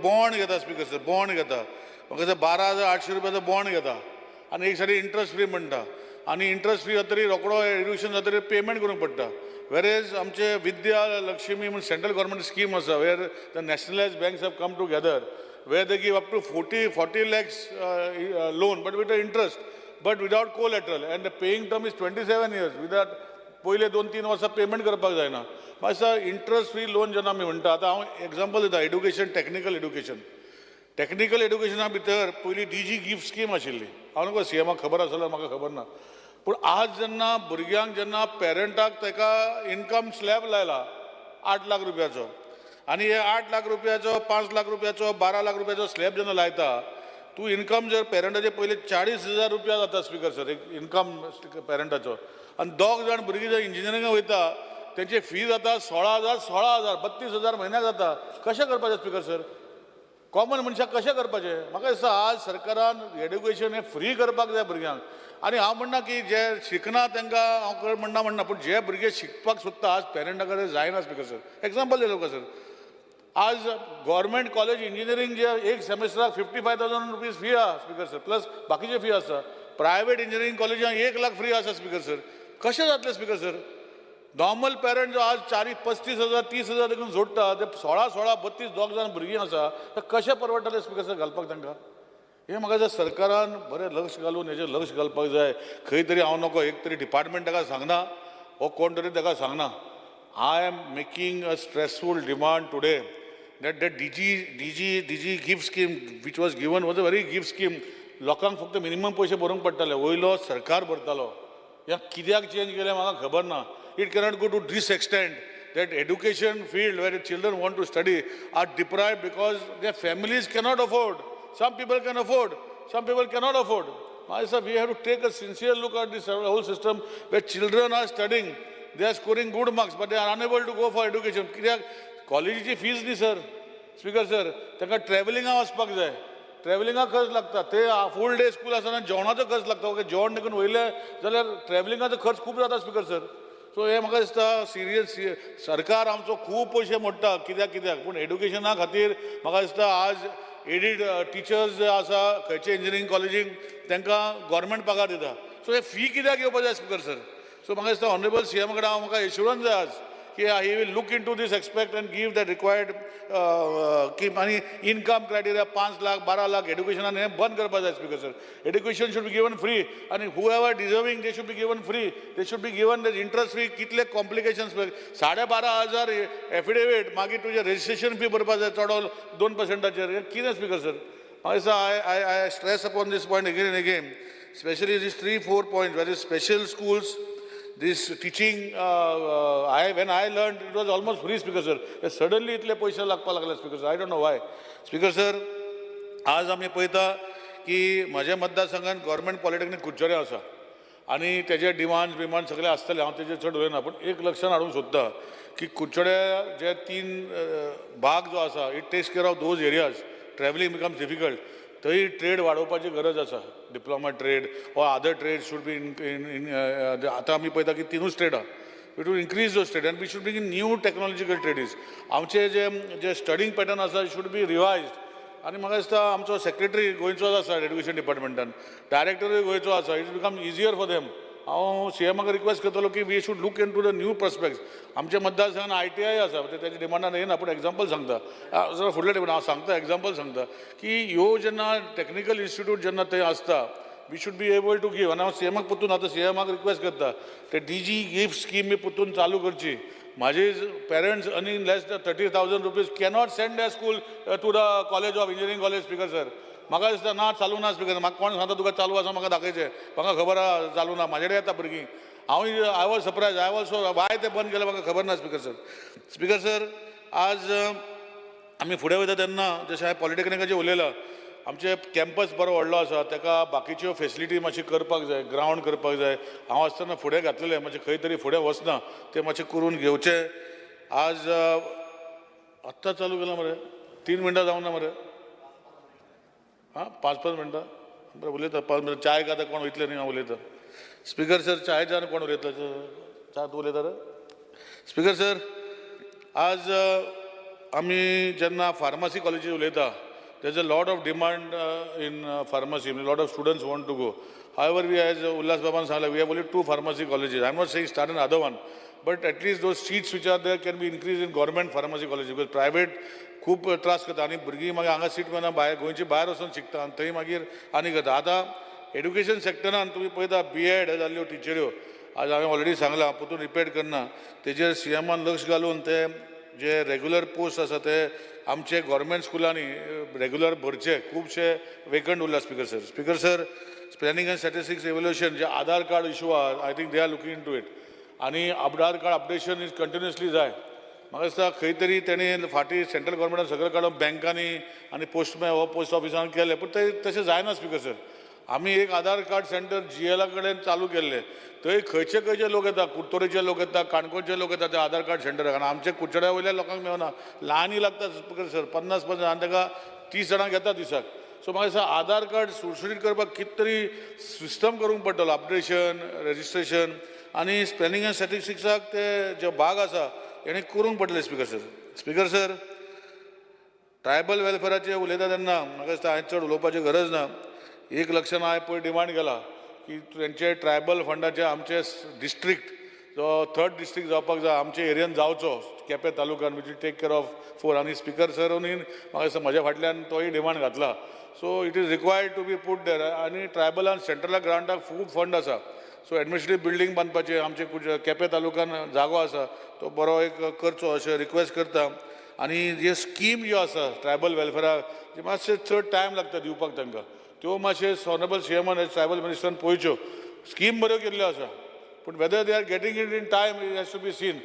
बॉन्ड घेता. स्पिकर सर बॉन्ड घेता म्हाका दिसता 12,800 रुपयाचो बॉन्ड घेता आनी एक सायडीन इंट्रस्ट फ्री म्हणटा आनी इंट्रस्ट फ्री जातरी रोकडो एड्युकेशन जातरी पेमेंट करूंक पडटा. Whereas आमचे विद्या लक्ष्मी म्हणून सेंट्रल गव्हर्मेंट स्कीम आसा where the nationalised banks have come together where they give up to 40 lakhs loan but with interest but without collateral, and the paying term is 27 years. Without पहिले 2-3 वर्सां payment करपाक जायना. मातसो interest free loan जेन्ना आमी म्हणटा, आतां हांव एग्जांपल दिता, एड्युकेशन, टॅक्निकल एड्युकेशन. टॅक्निकल एड्युकेशना भितर पयलीं DG गिफ्ट स्कीम आशिल्ली. हांव नका CMाक खबर आसल्यार म्हाका खबर ना. पूण आज जेन्ना भुरग्यांक जेन्ना पेरंटाक ताका इन्कम स्लॅब लायला 8 लाख रुपयाचो, आनी हे 8 लाख रुपयाचो, 5 लाख रुपयाचो, 12 लाख रुपयाचो स्लॅब जेन्ना लायता, तूं इन्कम जर पेरंटाचे पयले 40,000 रुपया जाता स्पीकर सर, एक इन्कम पेरंटाचो. आनी 2 जाण भुरगीं जर इंजिनियरिंगाक वयता, तेंची फी जाता 16,000 32,000 म्हयन्याक जाता. कशें करपाचें स्पीकर सर? कॉमन मनशाक कशें करपाचें? म्हाका दिसता आज सरकारान एड्युकेशन हें फ्री करपाक जाय भुरग्यांक. आनी हांव म्हणना की जे शिकना तांकां हांव म्हणना, पूण जे भुरगे शिकपाक सोदता आज पेरंटा कडेन जायना स्पीकर सर. एग्जांपल दिलो का सर, आज गव्हर्मेंट कॉलेज इंजिनियरिंग जे एक सेमेस्टराक 55,000 रुपीज फी आहा स्पीकर सर, प्लस बाकीचे फी आसा. प्रायवेट इंजिनियरिंग कॉलेजांक 1 लाख फ्री आसा स्पीकर सर. कशें जातलें स्पीकर सर? नॉर्मल पेरंट जो आज 35,000 30,000 देखून जोडटा, ते 16 32 2 जाण भुरगीं आसा, ते कशें परवडटलें स्पीकर सर घालपाक तांकां? हे म्हाका दिसता सरकारान बरें लक्ष घालून हेजेर लक्ष घालपाक जाय. खंय तरी हांव नको, एक तरी डिपार्टमेंट ताका सांगना, हो कोण तरी ताका सांगना. I am making a stressful demand today that DG gift scheme which was given was a very gift scheme. लोकांक फक्त मिनिमम पयशे भरूंक पडटाले, वयलो सरकार भरतालो. ह्या कित्याक चेंज केलें म्हाका खबर ना. It cannot go to this extent that education field where the children want to study are deprived because their families cannot afford. Some people can afford, some people cannot afford. We have to take a sincere look at this whole system where children are studying, they are scoring good marks, but they are unable to go for education. कॉलेजीची fees न्ही sir speaker sir, तांकां ट्रॅव्हलिंगाक वचपाक जाय, ट्रॅव्हलिंगाक खर्च लागता. ते full day school आसतना जेवणाचो खर्च लागता. ओके, जेवण देखून वयले जाल्यार ट्रॅव्हलिंगाचो खर्च खूब जाता स्पीकर सर. सो हे म्हाका दिसता सिरियस सरकार आमचो खूब पयशे मोडटा कित्याक, पूण एड्युकेशना खातीर म्हाका दिसता आज एडीड टिचर्स जे आसा खंयचे इंजिनियरींग कॉलेजीक तांकां गव्हर्मेंट पगार दिता. सो हे फी कित्याक येवपाक जाय स्पीकर सर? सो म्हाका दिसता ऑनरेबल CM कडेन हांव म्हाका एश्युरन्स जाय आज he will look into this aspect and give the required income criteria. 5 lakh 12 lakh education and band karpa jai speaker sir. Education should be given free, and whoever deserving they should be given free. They should be given the interest free. कितले complications 12,500 affidavit मागीर तुझे registration fee भरपा जाय चढोवन 2% कितें speaker sir? I stress upon this point again and again, especially these 3-4 points where is special schools. This teaching, when I learned, it was almost free, Speaker sir. Suddenly, इतले पैसे लागपा लागले, Speaker sir. I don't know why. Speaker sir, आज आमी पळयता की म्हज्या मतदारसंघात government polytechnic Kudchade आसा, आनी तेजे डिमांड सगळे आसतले. हांव तेजेर चड उलयना, पूण एक लक्षांत हाडूंक सोदता की कुडचडे जे 3 भाग जो आसा, it takes care of those areas. Travelling becomes difficult. थंय ट्रेड वाडोवपाची गरज आसा. Diploma trade or other trades should be आतां आमी पळयता की 3 ट्रेड आहा. We should increase those trade and we should bring in new technological trades. आमचे जे स्टडींग पॅटर्न आसा इट शूड बी रिवायज्ड. आनी म्हाका दिसता आमचो सेक्रेटरी गोंयचोच आसा एड्युकेशन डिपार्टमेंटान, डायरेक्टरूय गोंयचो आसा. It become easier for them. हांव CMाक रिक्वेस्ट करतलो की we should look in to the new prospects. आमच्या मतदारसंघान ITI आसा, तेजी डिमांडान येना, पूण एग्जाम्पल सांगता फुडल्या टेबल हांव सांगता एग्जाम्पल सांगता की ह्यो जेन्ना टॅक्निकल इन्स्टिट्यूट जेन्ना थंय आसता, we should be able to give. आनी हांव CMाक परतून आतां CMाक रिक्वेस्ट करता ते DG गिफ्ट स्कीम बी परतून चालू करची. म्हाजे parents earning less than 30,000 rupees cannot send their school to the college of engineering college, Speaker sir. म्हाका दिसता ना चालू ना स्पीकर. म्हाका कोण सांगता तुका चालू आसा म्हाका दाखयचें, म्हाका खबर आहा चालू ना. म्हाजे कडेन येता भुरगीं. I was surprise. I also वाय ते बंद केलें म्हाका खबर ना स्पीकर सर. स्पीकर सर, आज आमी फुडें वयता तेन्ना जशें हांवें पॉलिटेक्निकाचेर उलयलां, आमचे कॅम्पस बरो व्हडलो आसा, ताका बाकीच्यो फेसिलिटी मातशी करपाक जाय, ग्रावंड करपाक जाय. हांव आसतना फुडें घातलेलें, म्हणजे खंय तरी फुडें वचना तें मातशें करून घेवचें. आज आत्तां चालू केलां मरे, 3 मिनटां जावना मरे. 5-5 मिनटां बरें उलयता. 5 मिनटां चाय खाता कोण वयतले न्ही, हांव उलयता. स्पीकर सर, चाय जावन कोण उलयता? चा तूं उलयता रे? स्पीकर सर, आज आमी जेन्ना फार्मासी कॉलेजीस उलयता, there is a lot of demand in pharmacy. A lot of students want to go. However, we, as Ullas Baban Sala, we have only 2 pharmacy colleges. I am not saying start another one, but at least those seats which are there can be increased in government pharmacy colleges, because private खूप त्रास करता. आनी भुरगीं मागीर हांगा seat मेळना, भायर गोंयची भायर वचून शिकता, आनी थंय मागीर आनी करता. आतां एड्युकेशन सेक्टरान तुम्ही पळयता BEd जाल्ल्यो टिचऱ्यो आज हांवें ऑलरेडी सांगलां परतून रिपीट करना तेजेर CMान लक्ष घालून ते जे रेग्युलर पोस्ट आसा ते आमचे गव्हर्मेंट स्कुलांनी रेग्युलर भरचे खुबशे वेकंट उरला speaker sir planning and statistics evaluation जे आधार कार्ड इशू आहा I think they are looking into it आनी Aadhaar card updation is continuously जाय म्हाका दिसता खंय तरी तेणी फाटीं सेंट्रल गव्हर्मेंटान सगळें काडून बँकांनी आनी पोस्टमॅन हो पोस्ट ऑफिसान केलें पूण ते तशें जायना स्पीकर सर आमी एक आधार कार्ड सेंटर GL कडेन चालू केल्लें थंय खंयचे लोक येता कुडतोरेचे लोक येता काणकोणचे लोक येता ते आधार कार्ड सेंटराक आनी आमचे कुडचड्या वयल्या लोकांक मेळना ल्हानूय लागता स्पीकर सर 50 आनी ताका 30 जाणांक येता दिसाक सो म्हाका दिसता आधार कार्ड सुटसुटीत करपाक कितें तरी सिस्टम करूंक पडटलो अपडेशन रजिस्ट्रेशन आनी प्लॅनिंग अँड स्टॅटिस्टिक्साक ते जे भाग आसा हेणे करूंक पडटले स्पीकर सर ट्रायबल वेलफेराचेर उलयता तेन्ना म्हाका दिसता हांवें चड उलोवपाची गरज ना एक लक्षान हांवें पळय डिमांड केला की तेंचे ट्रायबल फंडाचे आमचे डिस्ट्रिक्ट जो 3rd डिस्ट्रिक्ट जावपाक जाय आमचे एरियन जावचो केपें तालुक्यान वीच टेक केअर ऑफ 4 आनी स्पीकर सरूनी म्हाका दिसता म्हज्या फाटल्यान तोय डिमांड घातला so it is required to be put there आनी ट्रायबलान सेंट्रलाक ग्रांटाक खूब फंड आसा सो एडमिनिस्ट्रेटीव बिल्डींग बांदपाचें आमचे केपें तालुक्यान जागो आसा तो बरो एक करचो अशें रिक्वेस्ट करता आनी जे स्कीम ज्यो आसा ट्रायबल वेलफेराक जे मातशे चड टायम लागता दिवपाक तांकां त्यो मातशे ऑनरेबल CMान ट्रायबल मिनिस्टरान पळोवच्यो स्कीम बऱ्यो केल्ल्यो आसा पूण whether they are getting it in time it has to be seen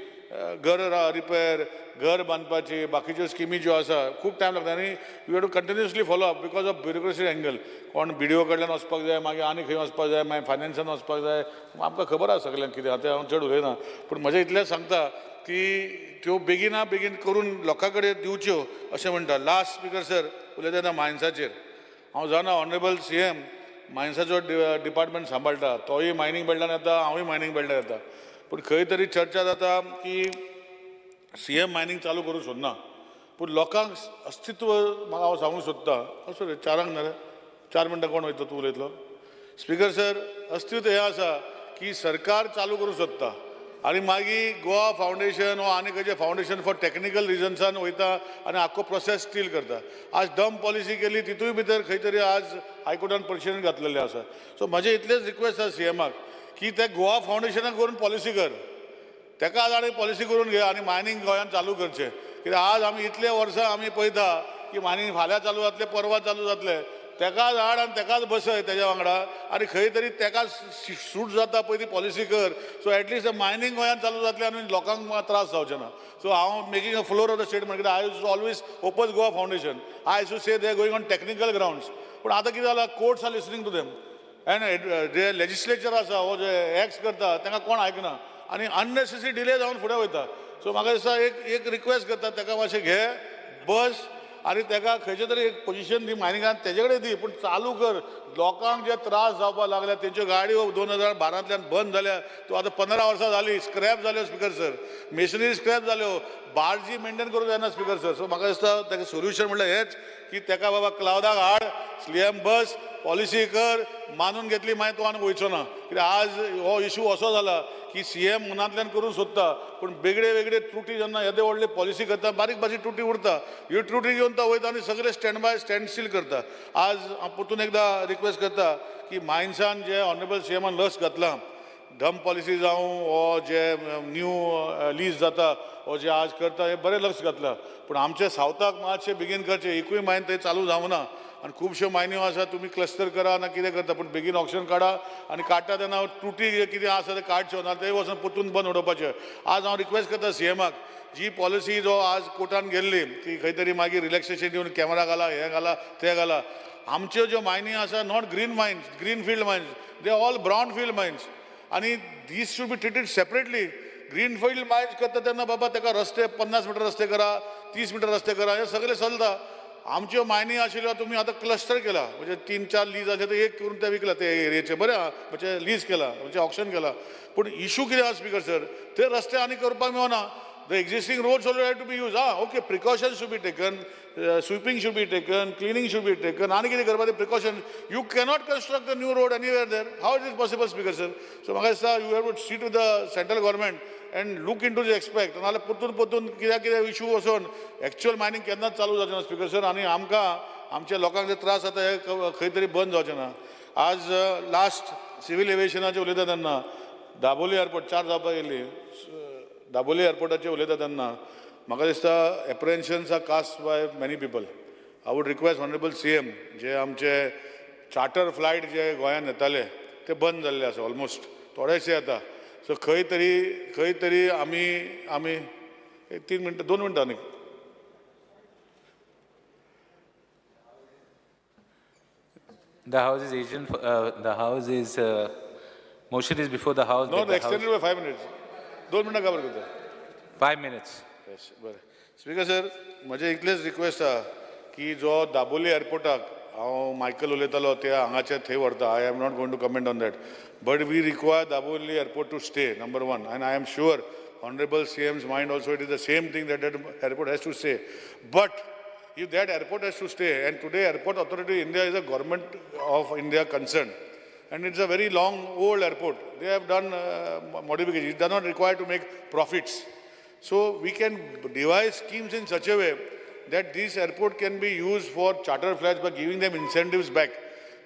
घर रिपेर घर बांदपाची बाकीच्यो स्किमी ज्यो आसा खूब टायम लागता आनी you have to continuously follow up because of bureaucracy angle कोण BDO कडल्यान वचपाक जाय मागीर आनी खंय वचपाक जाय मागीर फायनान्सान वचपाक जाय आमकां खबर आसा सगळ्यांक कितें आतां हांव चड उलयना पूण म्हजें इतलेंच सांगता की त्यो बेगीन करून लोकां कडेन दिवच्यो अशें म्हणटा लास्ट स्पीकर सर उलयता तेन्ना मायन्साचेर हांव जाणा ऑनरेबल CM मायन्साचो डिपार्टमेंट सांबाळटा तोय मायनींग बेल्टान येता हांवूय मायनींग बेल्टान येता पूण खंय तरी चर्चा जाता की CM मायनींग चालू करूंक सोदना पूण लोकांक अस्तित्व म्हाका हांव सांगूंक सोदता असो रे 4 ना रे 4 मिनटां कोण वयता तूं उलयतलो स्पीकर सर अस्तित्व हें आसा की सरकार चालू करूंक सोदता आनी मागीर गोवा फावंडेशन वा आनी खंयचें फावंडेशन फॉर टॅक्निकल रिजन्सान वयता आनी आख्खो प्रोसेस स्टील करता आज डम पॉलिसी केली तितूय भितर खंय तरी आज हायकोर्टान परिशदेन घातलेलें आसा सो म्हाजें इतलेंच रिक्वेस्ट आसा CMाक की ते गोवा फावंडेशनाक करून पॉलिसी कर तेका आज आनी पॉलिसी करून घे आनी मायनींग गोंयांत चालू करचें कित्याक आज आमी इतले वर्सां आमी पळयता की मायनींग फाल्यां चालू जातलें परवां चालू जातलें तेकाच हाड आनी तेकाच बसय तेज्या वांगडा आनी खंय तरी तेकाच सूट जाता पळय ती पॉलिसी कर सो एटलिस्ट मायनींग गोंयांत चालू जातलें आनी लोकांक त्रास जावचे ना सो हांव making a floor of the statement कित्याक I use always open Goa foundation I use to say they are going on technical grounds पूण आतां कितें जालां courts are listening to them and जे लेजिस्लेचर आसा हो जे एक्ट करता तांकां कोण आयकना आनी अननेसेसरी डिले जावन फुडें वयता सो म्हाका दिसता एक रिक्वेस्ट करता ताका मातशें घे बस आनी ताका खंयचें तरी एक पोजिशन दी मायनिंगान तेजे कडेन दी पूण चालू कर लोकांक जे त्रास जावपाक लागल्या तेंच्यो गाडयो 2012तल्यान बंद जाल्या तो आतां 15 वर्सां जालीं स्क्रॅप जाल्यो स्पीकर सर मेशिनरी स्क्रॅप जाल्यो बार्जी मेंटेन करूंक जायना स्पीकर सर सो म्हाका दिसता ताका सोल्युशन म्हणल्यार हेंच की ताका बाबा क्लावडाक हाड CM बस पॉलिसी कर मानून घेतली मागीर तूं आनी वयचो ना कित्याक आज हो इशू असो जाला की CM मनांतल्यान करूंक सोदता पूण वेगळे त्रुटी जेन्ना येदे व्हडली पॉलिसी करता बारीक त्रुटी उरता ह्यो त्रुटी घेवन तो वयता आनी सगळे स्टँड स्टील करता आज हांव परतून एकदां रिक्वेस्ट करता की मायन्सान जे ऑनरेबल CMान लक्ष घातलां डम पॉलिसी जावं हो जे न्यू लीज जाता हो जे आज करता हे बरें लक्ष घातलां पूण आमचे सावथाक मातशें बेगीन करचें एकूय मायन थंय चालू जावं ना आनी खुबश्यो मायन्यो आसा तुमी क्लस्टर करा ना कितें करता पूण बेगीन ऑप्शन काडा आनी काडटा तेन्ना त्रुटी कितें आसा ते काडच्यो ना ते वचून परतून बंद उडोवपाचें आज हांव रिक्वेस्ट करता CMाक जी पॉलिसी जो आज कोर्टान गेल्ली की खंय तरी मागीर रिलॅक्सेशन दिवन कॅमेरा घाला हें घाला तें घाला आमच्यो ज्यो मायनी आसा not green field mines they all brown field mines आनी this should be treated separately green field mines करता तेन्ना बाबा ताका रस्ते 50 मीटर रस्ते करा 30 मीटर रस्ते करा हे सगळें चलता आमच्यो मायनी आशिल्ल्यो तुमी आतां क्लस्टर केला म्हणजे 3-4 लीज आसा ते एक करून ते विकला ते एरियेचे बरें आहा म्हणजे लीज केला म्हणजे ऑप्शन केला पूण इशू कितें आहा स्पीकर सर ते रस्ते आनी करपाक मेळना the existing roads also have to be used. Okay, precautions should be taken, sweeping should be taken, cleaning should be taken. Ani kiti karpa the precaution. You cannot construct a new road anywhere there. How is it possible, Speaker sir? So, Magasta, you have to sit with the central government and look into the aspect. And all potun kida issue also actual mining cannot चालू जावचे ना, Speaker sir. आणि आमच्या लोकांक जे त्रास जाता हे खंय तरी बंद जावचे ना. आज लास्ट सिव्हिल एव्हिएशनाचे उलयता तेन्ना दाबोली एअरपोर्ट 4 जावपाक गेली दाबोली एअरपोर्टाचेर उलयता तेन्ना म्हाका दिसता apprehensions are cast by many people. I would request honourable CM जे आमचे चार्टर फ्लायट जे गोंयांत येताले ते बंद जाल्ले आसा ऑलमोस्ट थोडेशे येता. सो खंय तरी आमी 2 मिनटां न्ही The House is agent. The House is motion is before the House. Not extended by 5 minutes 2 मिनटां काबर करता 5 minutes. येस बरें. स्पीकर सर म्हजें इतलेंच रिक्वेस्ट आहा की जो दाबोली एअरपोर्टाक हांव मायकल उलयतालो ते हांगाचे थंय व्हरता. I am not going to comment on that but we require Dabolim airport to stay number 1 and I am sure Honorable CM's mind also it is the same thing that airport has to stay. But if that airport has to stay, and today Airport Authority of India is a government of India concern, and it's a very long old airport. They have done modifications. It does not require to make profits. So we can devise schemes in such a way that this airport can be used for charter flights by giving them incentives back.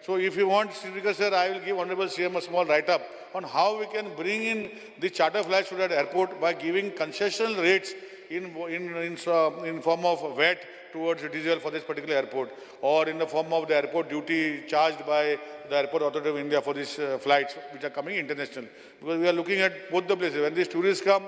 So if you want, Speaker Sir, I will give Honorable CM a small write-up on how we can bring in the charter flights to that airport by giving concessional rates in form of VAT towards diesel for this particular airport, or in the form of the airport duty charged by the Airport Authority of India for these flights which are coming international. Because we are looking at both the places. When these tourists come,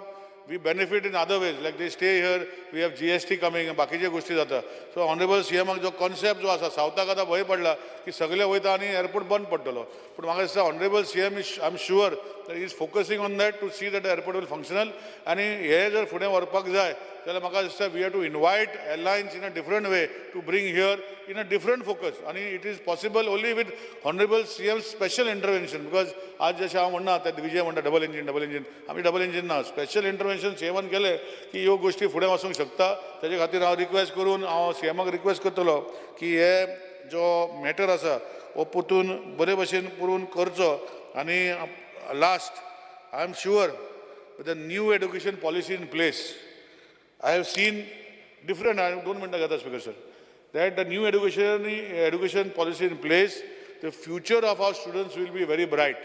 we benefit in other ways, like they stay here, we have GST coming, and बाकीचे गोष्टी जाता. So Honorable CM जो concept जो आसा, सावथाक आतां भंय पडला की सगळे वयता आनी airport बंद पडटलो. पूण म्हाका दिसता Honorable CM is, I'm sure that he is focusing on that to see that the airport will functional. आनी हे जर फुडें व्हरपाक जाय जाल्यार म्हाका दिसता we have to invite airlines in a different way to bring here in a different focus. And it is possible only with Honorable CM's special intervention, because आज जशें हांव म्हणना ते विजय म्हणटा डबल इंजिन आमी डबल इंजिन ना, special intervention CMन केले की ह्यो गोष्टी फुडें वचूंक शकता. तेजे खातीर हांव रिक्वेस्ट करून हांव CMक रिक्वेस्ट करतलो की हे जो मॅटर आसा हो परतून बरे भशेन पुरून करचो. आनी last, I am sure with the new education policy in place, I have seen different, I don't mean to Speaker Sir, that the new education policy in place, the future of our students will be very bright.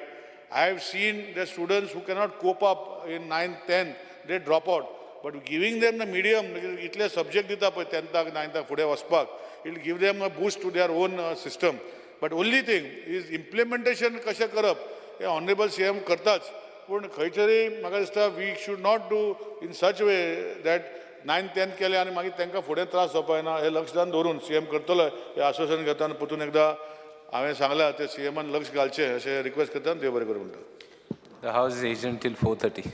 I have seen the students who cannot cope up in 9th, 10th, they drop out. But giving them the medium, itle subject dita pay 10th, 9th, fude waspak, it will give them a boost to their own system. But only thing is implementation kasha karap, Honorable CM kartach. पूण खंयतरी म्हाका दिसता we should not do in such way that 9th, 10th केले आनी मागीर तांकां फुडें त्रास जावपाक ना. हे लक्षांत दवरून CM करतलो हे आश्वासन घेता आनी परतून एकदां हांवें सांगलां ते CMन लक्ष घालचें अशें रिक्वेस्ट करता आनी देव बरें करूं म्हणटा. The House is adjourned till 4:30.